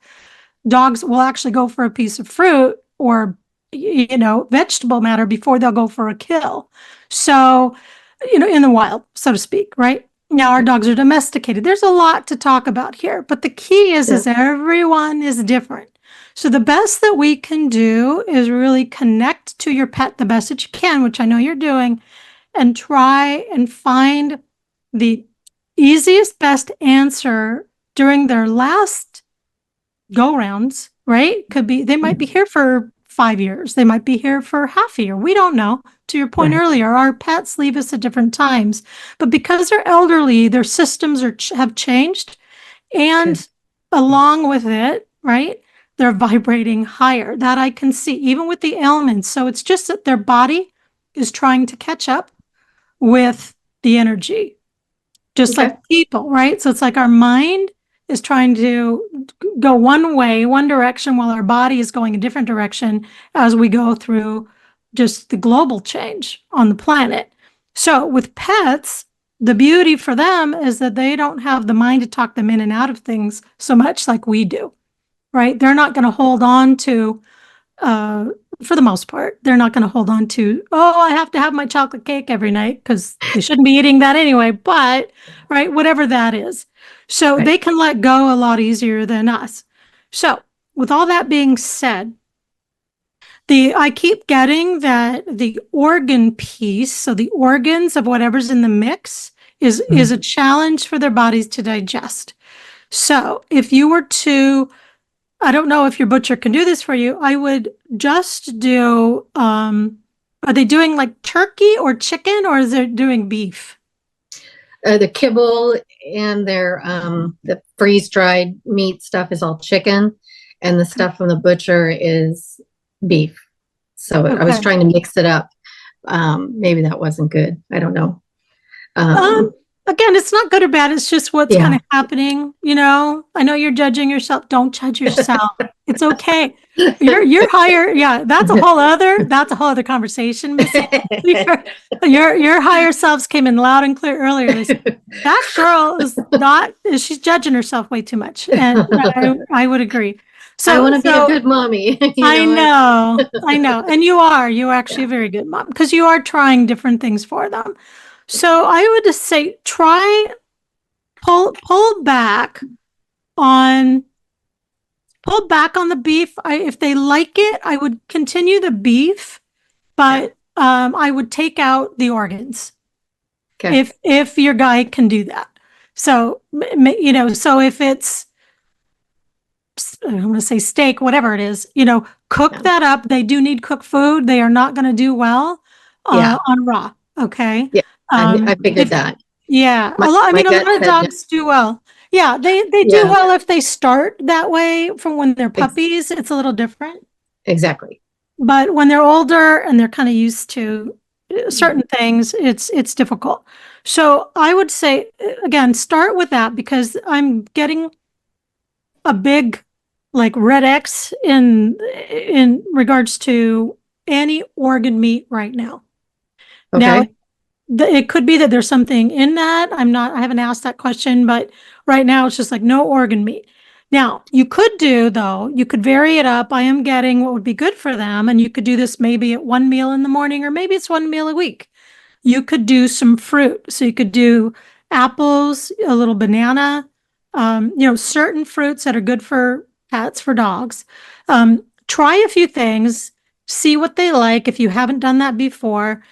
dogs will actually go for a piece of fruit or vegetable matter before they'll go for a kill. So, in the wild, so to speak, right? Now our dogs are domesticated. There's a lot to talk about here, but the key is everyone is different. So the best that we can do is really connect to your pet the best that you can, which I know you're doing, and try and find the easiest, best answer during their last go rounds, right? They might be here for 5 years. They might be here for half a year. We don't know. To your point earlier, our pets leave us at different times, but because they're elderly, their systems have changed, and along with it, right, they're vibrating higher. That I can see, even with the ailments. So it's just that their body is trying to catch up with the energy, just like people, right? So it's like our mind is trying to go one way, one direction, while our body is going a different direction as we go through just the global change on the planet. So with pets, the beauty for them is that they don't have the mind to talk them in and out of things so much like we do, right? They're not going to hold on to, for the most part, they're not going to hold on to, oh, I have to have my chocolate cake every night, because they shouldn't be eating that anyway, but, right, whatever that is. So they can let go a lot easier than us. So with all that being said, I keep getting that the organ piece, so the organs of whatever's in the mix, is a challenge for their bodies to digest. So if you were to, I don't know if your butcher can do this for you, I would just do, are they doing like turkey or chicken, or is they doing beef? The kibble and their the freeze-dried meat stuff is all chicken, and the stuff from the butcher is beef. So I was trying to mix it up. Maybe that wasn't good. I don't know. Again, it's not good or bad. It's just what's Yeah. kind of happening. I know you're judging yourself. Don't judge yourself. It's okay. You're higher. Yeah, that's a whole other conversation, Missy. Your higher selves came in loud and clear earlier. They said, that girl she's judging herself way too much. And I would agree. So I want to be a good mommy. I know. And you're actually a very good mom because you are trying different things for them. So I would just say pull back on the beef. If they like it, I would continue the beef, but I would take out the organs. Okay. If your guy can do that. So so if it's, I'm going to say steak, whatever it is, cook that up. They do need cooked food. They are not going to do well on raw. Okay. Yeah. I figured that. Yeah. A lot of dogs do well. Yeah. They do well if they start that way from when they're puppies. It's a little different. Exactly. But when they're older and they're kind of used to certain things, it's difficult. So I would say, again, start with that because I'm getting a big red X in regards to any organ meat right now. Okay. Now, it could be that there's something in that. I haven't asked that question, but right now it's just no organ meat. Now, you could vary it up. I am getting what would be good for them. And you could do this maybe at one meal in the morning, or maybe it's one meal a week. You could do some fruit. So you could do apples, a little banana, certain fruits that are good for pets, for dogs. Try a few things, see what they like if you haven't done that before.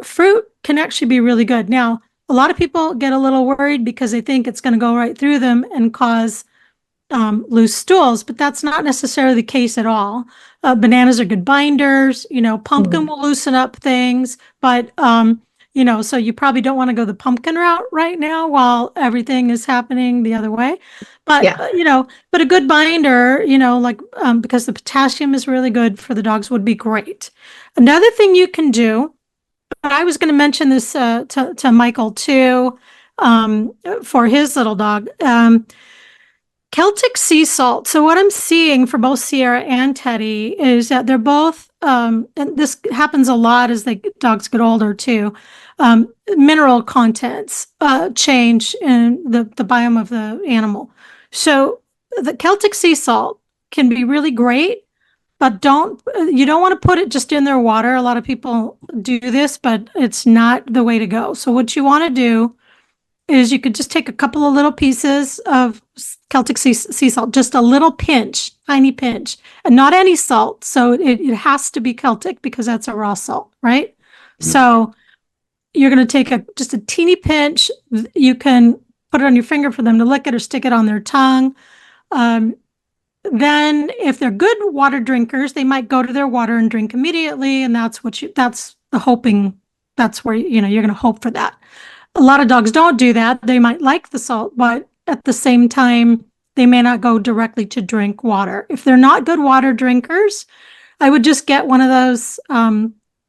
Fruit can actually be really good. Now, a lot of people get a little worried because they think it's going to go right through them and cause loose stools, but that's not necessarily the case at all. Bananas are good binders. Pumpkin will loosen up things, but so you probably don't want to go the pumpkin route right now while everything is happening the other way. But but a good binder, because the potassium is really good for the dogs, would be great. Another thing you can do. But I was going to mention this to Michael too, for his little dog. Celtic sea salt. So what I'm seeing for both Sierra and Teddy is that they're both, and this happens a lot as dogs get older too. Mineral contents change in the biome of the animal. So the Celtic sea salt can be really great. But you don't want to put it just in their water. A lot of people do this, but it's not the way to go. So what you want to do is you could just take a couple of little pieces of Celtic sea salt, just a little pinch, tiny pinch, and not any salt. So it has to be Celtic because that's a raw salt, right? Mm-hmm. So you're going to take just a teeny pinch. You can put it on your finger for them to lick it or stick it on their tongue. Then if they're good water drinkers, they might go to their water and drink immediately. And that's the hoping. That's where, you're going to hope for that. A lot of dogs don't do that. They might like the salt, but at the same time, they may not go directly to drink water. If they're not good water drinkers, I would just get one of those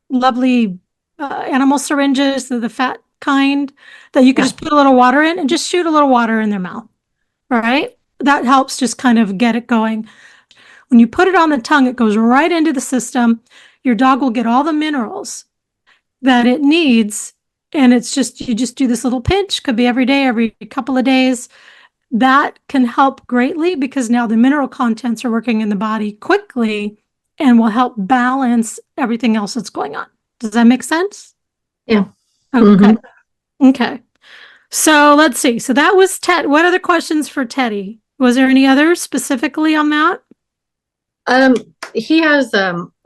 lovely animal syringes, the fat kind, that you could just put a little water in and just shoot a little water in their mouth. All right? That helps just kind of get it going. When you put it on the tongue, it goes right into the system. Your dog will get all the minerals that it needs. And you just do this little pinch, could be every day, every couple of days. That can help greatly because now the mineral contents are working in the body quickly and will help balance everything else that's going on. Does that make sense? Yeah. Okay. Mm-hmm. Okay. So let's see. So that was Ted. What other questions for Teddy? Was there any others specifically on that? He has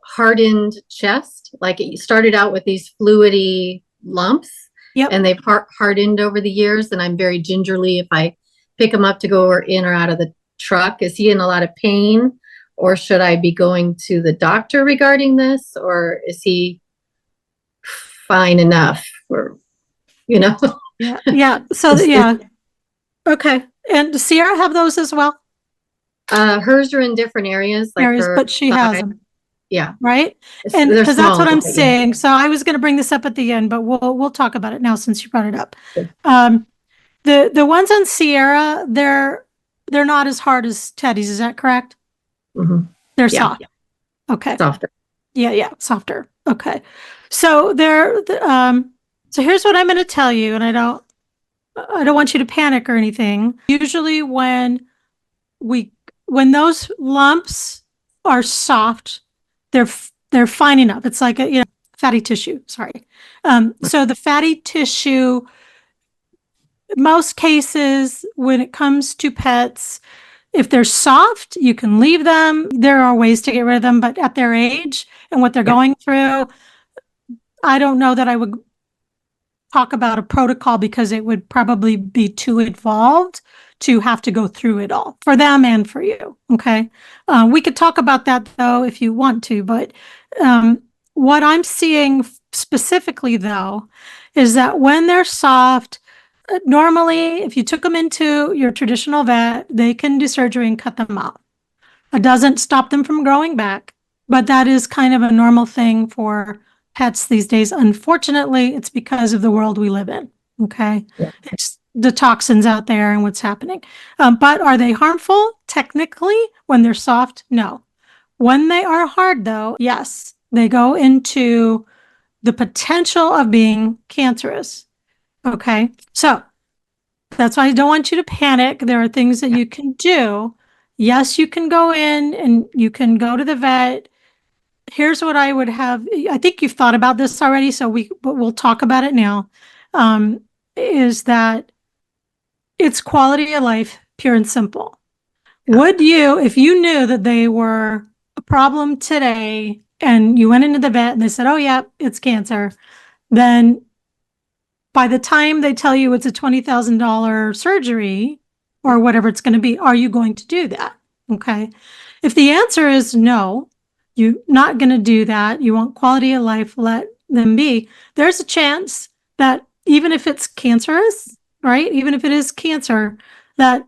hardened chest. Like it started out with these fluidy lumps, and they've hardened over the years. And I'm very gingerly if I pick him up to go in or out of the truck. Is he in a lot of pain, or should I be going to the doctor regarding this, or is he fine enough? Or Yeah. So okay. And does Sierra have those as well? Hers are in different areas, like but she has them. Yeah. right? It's- And they're because that's what small, I'm but yeah. saying. So I was going to bring this up at the end, but we'll talk about it now since you brought it up. Good. The ones on Sierra, they're not as hard as Teddy's. Is that correct? Mhm. They're Yeah. soft. Okay. Softer. Yeah, softer. Okay. So so here's what I'm going to tell you, and I don't want you to panic or anything. Usually when those lumps are soft, they're fine enough. It's like a fatty tissue. Sorry. So the fatty tissue, most cases when it comes to pets, if they're soft, you can leave them. There are ways to get rid of them, but at their age and what they're going through, I don't know that I would talk about a protocol because it would probably be too involved to have to go through it all for them and for you. Okay. We could talk about that though, if you want to, but what I'm seeing specifically though, is that when they're soft, normally if you took them into your traditional vet, they can do surgery and cut them out. It doesn't stop them from growing back, but that is kind of a normal thing for pets these days. Unfortunately, it's because of the world we live in. Okay. Yeah. It's the toxins out there and what's happening. But are they harmful? Technically, when they're soft, no. When they are hard, though, yes, they go into the potential of being cancerous. Okay. So that's why I don't want you to panic. There are things that you can do. Yes, you can go in and you can go to the vet. Here's what I would have. I think you've thought about this already, so we'll talk about it now. Is that it's quality of life, pure and simple. Would you, if you knew that they were a problem today and you went into the vet and they said, oh, yeah, it's cancer, then by the time they tell you it's a $20,000 surgery or whatever it's going to be, are you going to do that? Okay. If the answer is no, you're not going to do that, you want quality of life, let them be, there's a chance that even if it's cancerous, right? Even if it is cancer, that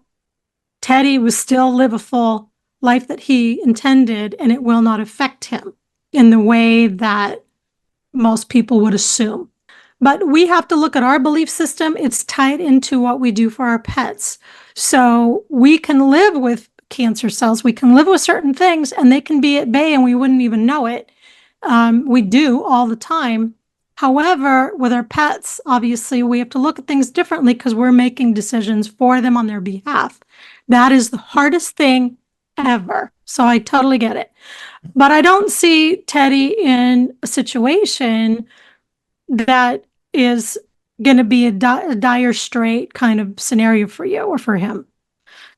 Teddy will still live a full life that he intended and it will not affect him in the way that most people would assume. But we have to look at our belief system. It's tied into what we do for our pets. So we can live with cancer cells. We can live with certain things and they can be at bay and we wouldn't even know it. We do all the time. However, with our pets, obviously, we have to look at things differently because we're making decisions for them on their behalf. That is the hardest thing ever. So I totally get it. But I don't see Teddy in a situation that is going to be a dire straight kind of scenario for you or for him.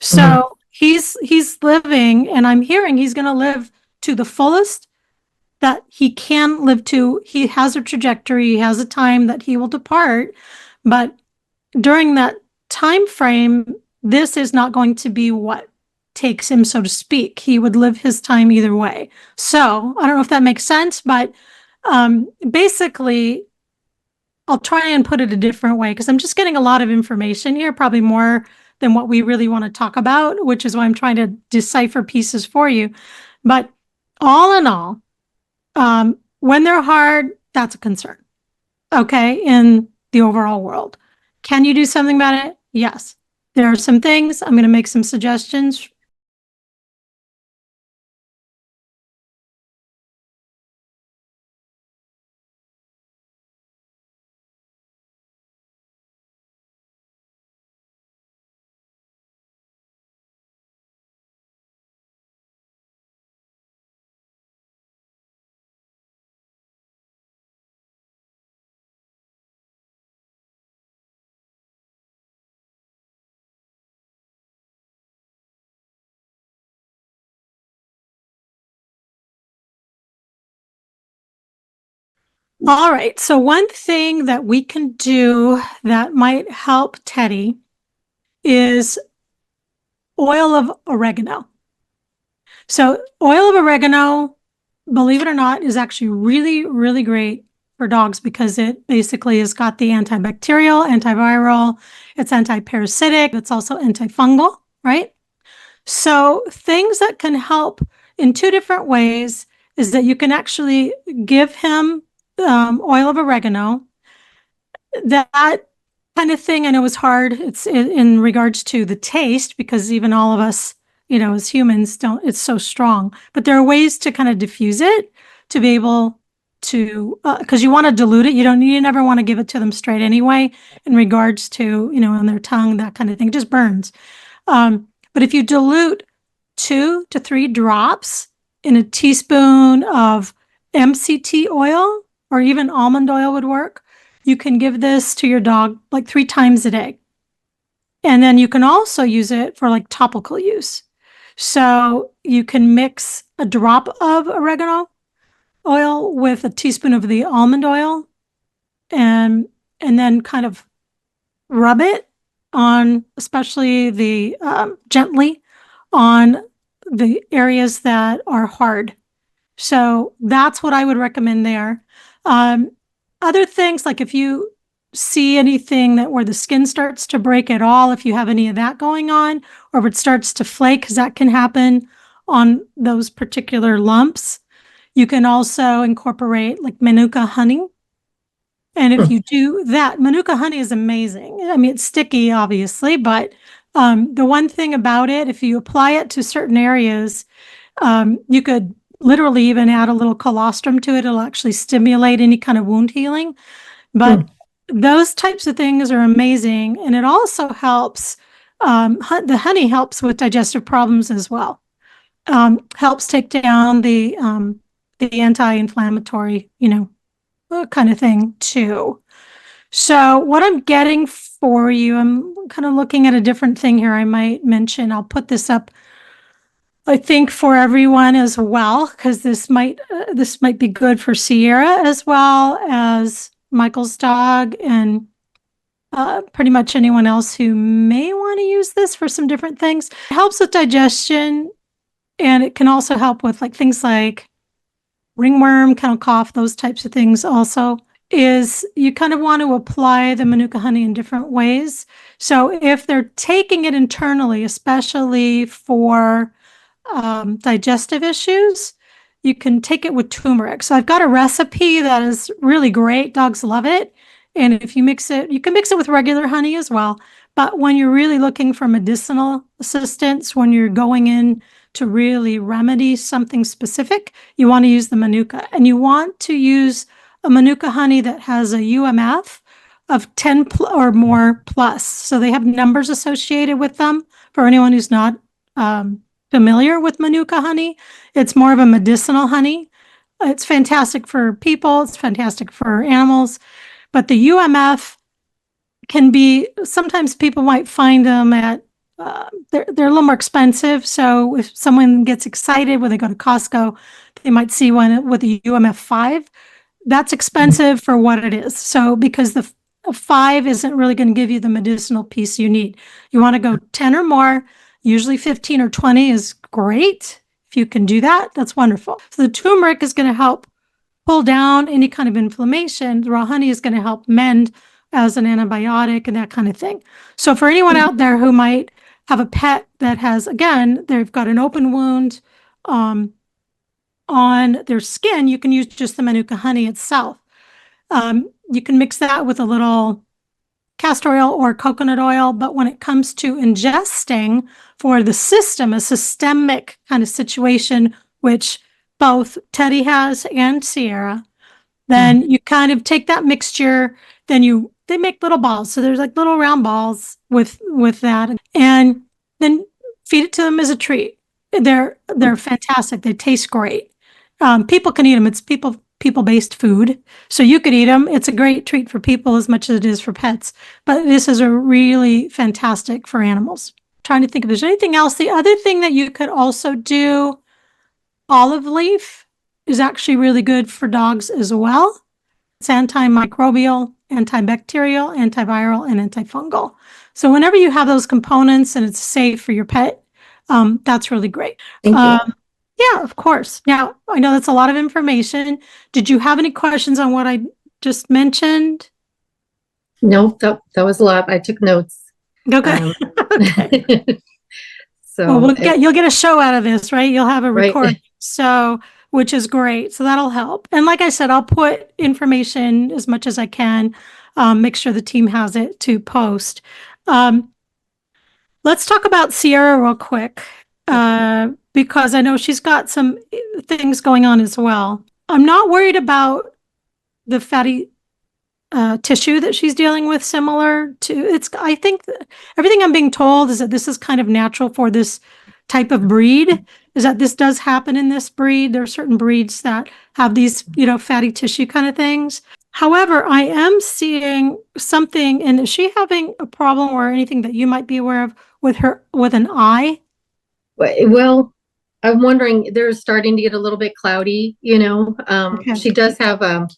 So he's living, and I'm hearing he's going to live to the fullest that he can live to. He has a trajectory, he has a time that he will depart, but during that time frame, this is not going to be what takes him, so to speak. He would live his time either way. So I don't know if that makes sense, but basically, I'll try and put it a different way because I'm just getting a lot of information here, probably more than what we really want to talk about, which is why I'm trying to decipher pieces for you. But all in all, when they're hard, that's a concern, okay, in the overall world. Can you do something about it? Yes. There are some things. I'm going to make some suggestions. All right. So one thing that we can do that might help Teddy is oil of oregano. So oil of oregano, believe it or not, is actually really, really great for dogs because it basically has got the antibacterial, antiviral, it's antiparasitic, it's also antifungal, right? So things that can help in two different ways is that you can actually give him oil of oregano. That kind of thing I know is hard. It's in regards to the taste, because even all of us, as humans it's so strong, but there are ways to kind of diffuse it to be able to, because you want to dilute it. You never want to give it to them straight anyway, in regards to, on their tongue, that kind of thing. It just burns. But if you dilute 2 to 3 drops in a teaspoon of MCT oil, or even almond oil would work, you can give this to your dog like 3 times a day. And then you can also use it for like topical use. So you can mix a drop of oregano oil with a teaspoon of the almond oil, and then kind of rub it on, especially the gently on the areas that are hard. So that's what I would recommend there. Other things, like if you see anything where the skin starts to break at all, if you have any of that going on, or if it starts to flake, because that can happen on those particular lumps, you can also incorporate like Manuka honey. And if you do that, Manuka honey is amazing. I mean, it's sticky, obviously, but the one thing about it, if you apply it to certain areas, you could literally even add a little colostrum to it. It'll actually stimulate any kind of wound healing. But those types of things are amazing. And it also helps, the honey helps with digestive problems as well. Helps take down the anti-inflammatory, kind of thing too. So what I'm getting for you, I'm kind of looking at a different thing here I might mention. I'll put this up, I think, for everyone as well, because this might be good for Sierra as well as Michael's dog, and pretty much anyone else who may want to use this for some different things. It helps with digestion, and it can also help with like things like ringworm, kennel cough, those types of things. Also, is you kind of want to apply the Manuka honey in different ways. So if they're taking it internally, especially for digestive issues, you can take it with turmeric. So I've got a recipe that is really great. Dogs love it. And if you mix it, you can mix it with regular honey as well. But when you're really looking for medicinal assistance, when you're going in to really remedy something specific, you want to use the Manuka. And you want to use a Manuka honey that has a UMF of 10 or more plus. So they have numbers associated with them. For anyone who's not familiar with Manuka honey, it's more of a medicinal honey. It's fantastic for people. It's fantastic for animals. But the UMF can be, sometimes people might find them at, they're a little more expensive. So if someone gets excited when they go to Costco, they might see one with a UMF 5. That's expensive for what it is. So because the 5 isn't really going to give you the medicinal piece you need. You want to go 10 or more. Usually 15 or 20 is great. If you can do that, that's wonderful. So the turmeric is going to help pull down any kind of inflammation. The raw honey is going to help mend as an antibiotic and that kind of thing. So for anyone out there who might have a pet that has, again, they've got an open wound on their skin, you can use just the Manuka honey itself. You can mix that with a little castor oil or coconut oil, but when it comes to ingesting for the system, a systemic kind of situation, which both Teddy has and Sierra, then you kind of take that mixture, then they make little balls. So there's like little round balls with that, and then feed it to them as a treat. They're fantastic. They taste great. People can eat them. It's people-based food. So you could eat them. It's a great treat for people as much as it is for pets. But this is a really fantastic for animals. Trying to think if there's anything else. The other thing that you could also do, olive leaf is actually really good for dogs as well. It's antimicrobial, antibacterial, antiviral, and antifungal. So whenever you have those components and it's safe for your pet, that's really great. Thank you. Yeah, of course. Now, I know that's a lot of information. Did you have any questions on what I just mentioned? No, that was a lot. I took notes. Okay. So well, you'll get a show out of this, right? You'll have a Right. recording. So which is great. So that'll help. And like I said, I'll put information as much as I can, make sure the team has it to post. Let's talk about Sierra real quick, because I know she's got some things going on as well. I'm not worried about the fatty tissue that she's dealing with, similar to it's. I think everything I'm being told is that this is kind of natural for this type of breed. Is that this does happen in this breed? There are certain breeds that have these, fatty tissue kind of things. However, I am seeing something, and is she having a problem or anything that you might be aware of with an eye? Well, I'm wondering, they're starting to get a little bit cloudy, Okay. She does have a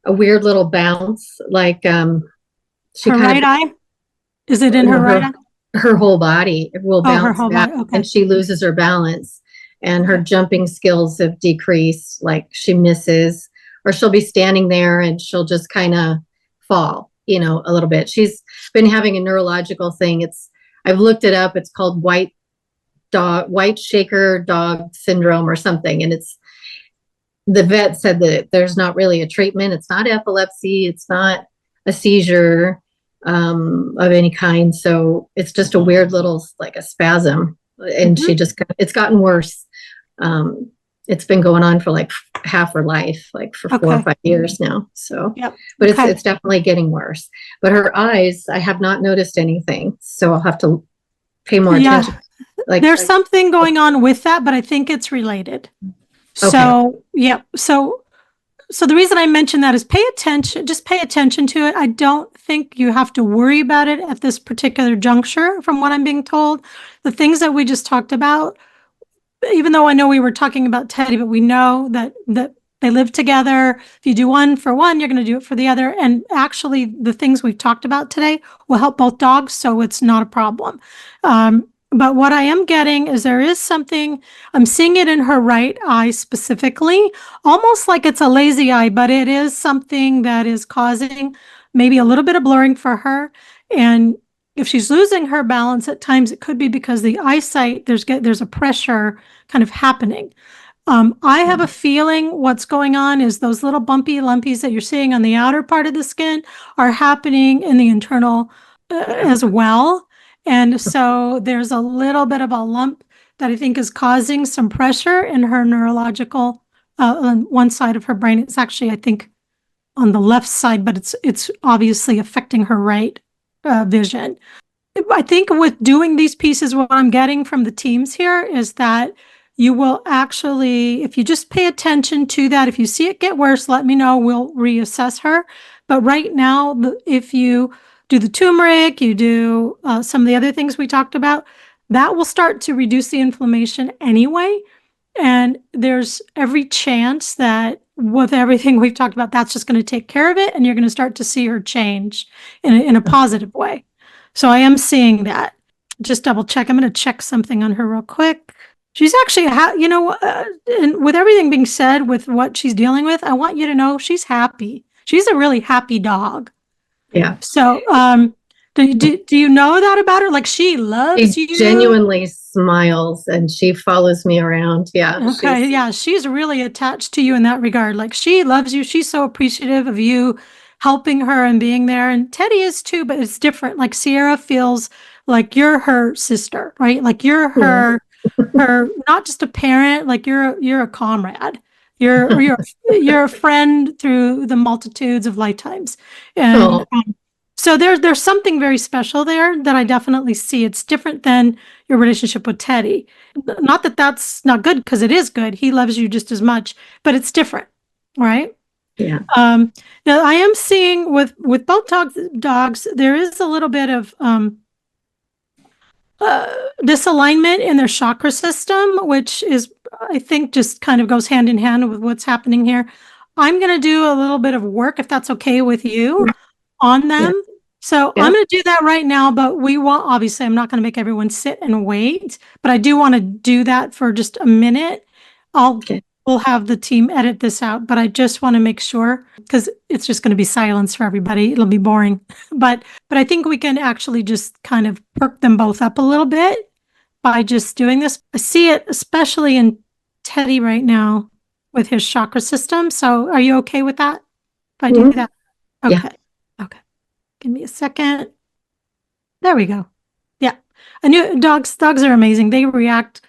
weird little bounce, like she Her kind right of, eye? Is it in her right eye? her whole body will Oh, her bounce whole back, body. Okay. and she loses her balance, and her jumping skills have decreased. Like she misses, or she'll be standing there and she'll just kind of fall, a little bit. She's been having a neurological thing. I've looked it up. It's called white shaker dog syndrome or something. And the vet said that there's not really a treatment. It's not epilepsy. It's not a seizure of any kind. So it's just a weird little, like a spasm. And it's gotten worse. It's been going on for like half her life, like for 4 or 5 years now. So, but it's definitely getting worse. But her eyes, I have not noticed anything. So I'll have to pay more attention. Like there's something going on with that, but I think it's related. So, So the reason I mention that is just pay attention to it. I don't think you have to worry about it at this particular juncture, from what I'm being told. The things that we just talked about, even though I know we were talking about Teddy, but we know that they live together. If you do one for one, you're going to do it for the other. And actually, the things we've talked about today will help both dogs, so it's not a problem. But what I am getting is there is something, I'm seeing it in her right eye specifically, almost like it's a lazy eye, but it is something that is causing maybe a little bit of blurring for her. And if she's losing her balance at times, it could be because the eyesight, there's a pressure kind of happening. I have a feeling what's going on is those little bumpy lumpies that you're seeing on the outer part of the skin are happening in the internal as well. And so there's a little bit of a lump that I think is causing some pressure in her neurological, on one side of her brain. It's actually, I think, on the left side, but it's obviously affecting her right vision. I think with doing these pieces, what I'm getting from the teams here is that you will actually, if you just pay attention to that, if you see it get worse, let me know, we'll reassess her. But right now, if you do the turmeric, you do some of the other things we talked about, that will start to reduce the inflammation anyway. And there's every chance that with everything we've talked about, that's just going to take care of it. And you're going to start to see her change in a positive way. So I am seeing that. Just double check. I'm going to check something on her real quick. She's actually, and with everything being said with what she's dealing with, I want you to know she's happy. She's a really happy dog. Yeah. So, do you know that about her? Like she loves you. She genuinely smiles and she follows me around. Yeah. Okay. She's really attached to you in that regard. Like she loves you. She's so appreciative of you helping her and being there. And Teddy is too, but it's different. Like Sierra feels like you're her sister, right? Like you're her, not just a parent, like you're a comrade. You're a friend through the multitudes of lifetimes. And so there's something very special there that I definitely see. It's different than your relationship with Teddy. Not that that's not good, because it is good. He loves you just as much, but it's different, right? Yeah. Now I am seeing with both dogs, there is a little bit of disalignment in their chakra system, which is, I think, just kind of goes hand in hand with what's happening here. I'm going to do a little bit of work, if that's okay with you, on them. Yeah. So I'm going to do that right now, but obviously I'm not going to make everyone sit and wait, but I do want to do that for just a minute. We'll have the team edit this out, but I just want to make sure, because it's just going to be silence for everybody. It'll be boring, but I think we can actually just kind of perk them both up a little bit by just doing this. I see it, especially in Teddy right now. with his chakra system. So are you okay with that? If I do Mhm. that? Yeah. Okay. Okay. Give me a second. There we go. Yeah. I knew dogs are amazing. They react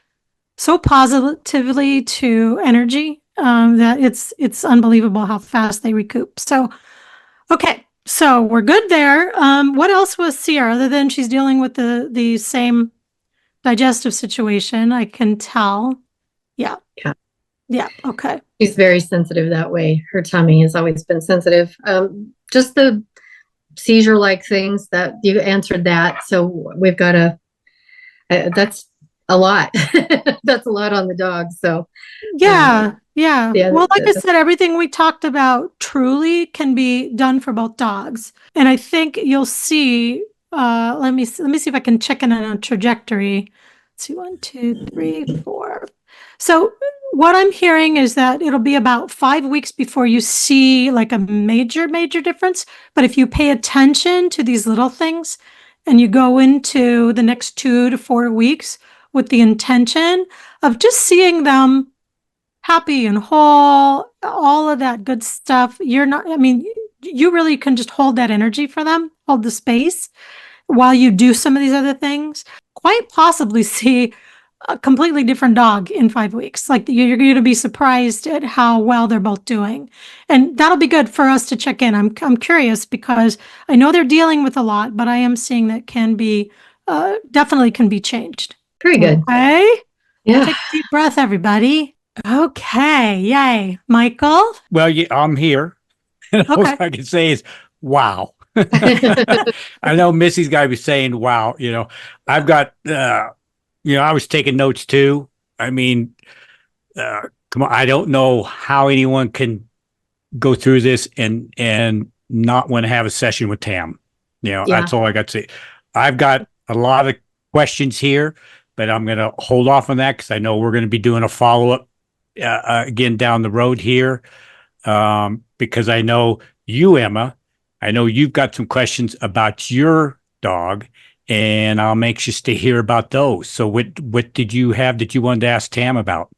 so positively to energy that it's unbelievable how fast they recoup. So, okay. So we're good there. What else was Sierra other than she's dealing with the same digestive situation? I can tell. Yeah. Yeah. Yeah. Okay. She's very sensitive that way. Her tummy has always been sensitive. Just the seizure-like things that you answered that. So we've got that's a lot. That's a lot on the dog. So Yeah. Yeah. yeah, Well, like I said, everything we talked about truly can be done for both dogs. And I think you'll see, let me see if I can check in on a trajectory. Let's see, 1, 2, 3, 4. So what I'm hearing is that it'll be about 5 weeks before you see like a major difference. But if you pay attention to these little things and you go into the next 2 to 4 weeks with the intention of just seeing them happy and whole, all of that good stuff. You really can just hold that energy for them, hold the space while you do some of these other things. Quite possibly see a completely different dog in 5 weeks. Like you're going to be surprised at how well they're both doing. And that'll be good for us to check in. I'm curious because I know they're dealing with a lot, but I am seeing that can be, definitely can be changed. very good. Okay. Yeah. Take a deep breath, everybody. Okay. Yay. Michael? Well, yeah, I'm here. And all Okay. I can say is, wow. I know Missy's got to be saying, wow. I've got, I was taking notes too. I mean, come on. I don't know how anyone can go through this and not want to have a session with Tam. Yeah. That's all I got to say. I've got a lot of questions here, but I'm going to hold off on that because I know we're going to be doing a follow-up again down the road here. Because I know you, Emma, I know you've got some questions about your dog, and I'm anxious to hear about those. So what did you have that you wanted to ask Tam about?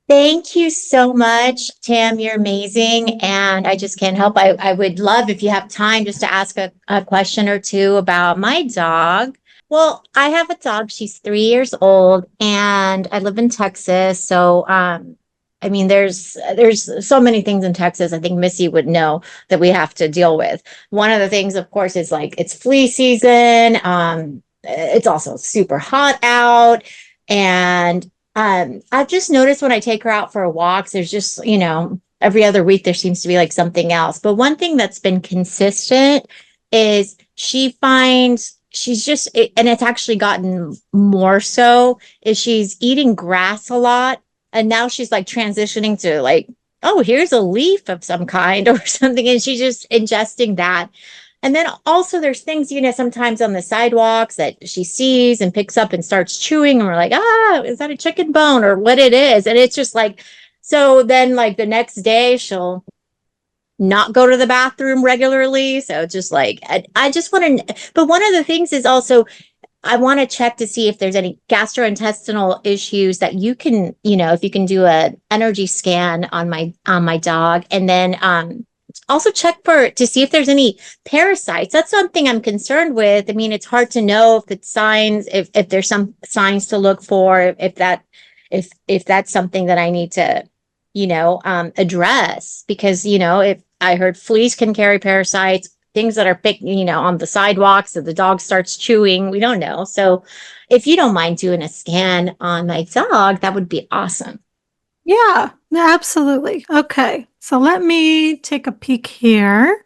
Thank you so much, Tam. You're amazing. And I just can't help. I would love if you have time just to ask a question or two about my dog. Well, I have a dog. She's 3 years old and I live in Texas. So, there's so many things in Texas. I think Missy would know that we have to deal with. One of the things, of course, is like it's flea season. It's also super hot out. And I've just noticed when I take her out for walks, there's just, every other week there seems to be like something else. But one thing that's been consistent is she finds and it's actually gotten more so, is she's eating grass a lot. And now she's like transitioning to like, oh, here's a leaf of some kind or something. And she's just ingesting that. And then also there's things, sometimes on the sidewalks that she sees and picks up and starts chewing. And we're like, is that a chicken bone or what it is? And it's just like, so then like the next day she'll not go to the bathroom regularly. So just like, I just want to, but one of the things is also, I want to check to see if there's any gastrointestinal issues that you can, if you can do an energy scan on my dog. And then, also check to see if there's any parasites. That's something I'm concerned with. I mean, it's hard to know if it's signs, if there's some signs to look for, if that's something that I need to, address, because, if I heard fleas can carry parasites, things that are picked, on the sidewalks that the dog starts chewing, we don't know. So if you don't mind doing a scan on my dog, that would be awesome. Yeah, absolutely. Okay. So let me take a peek here.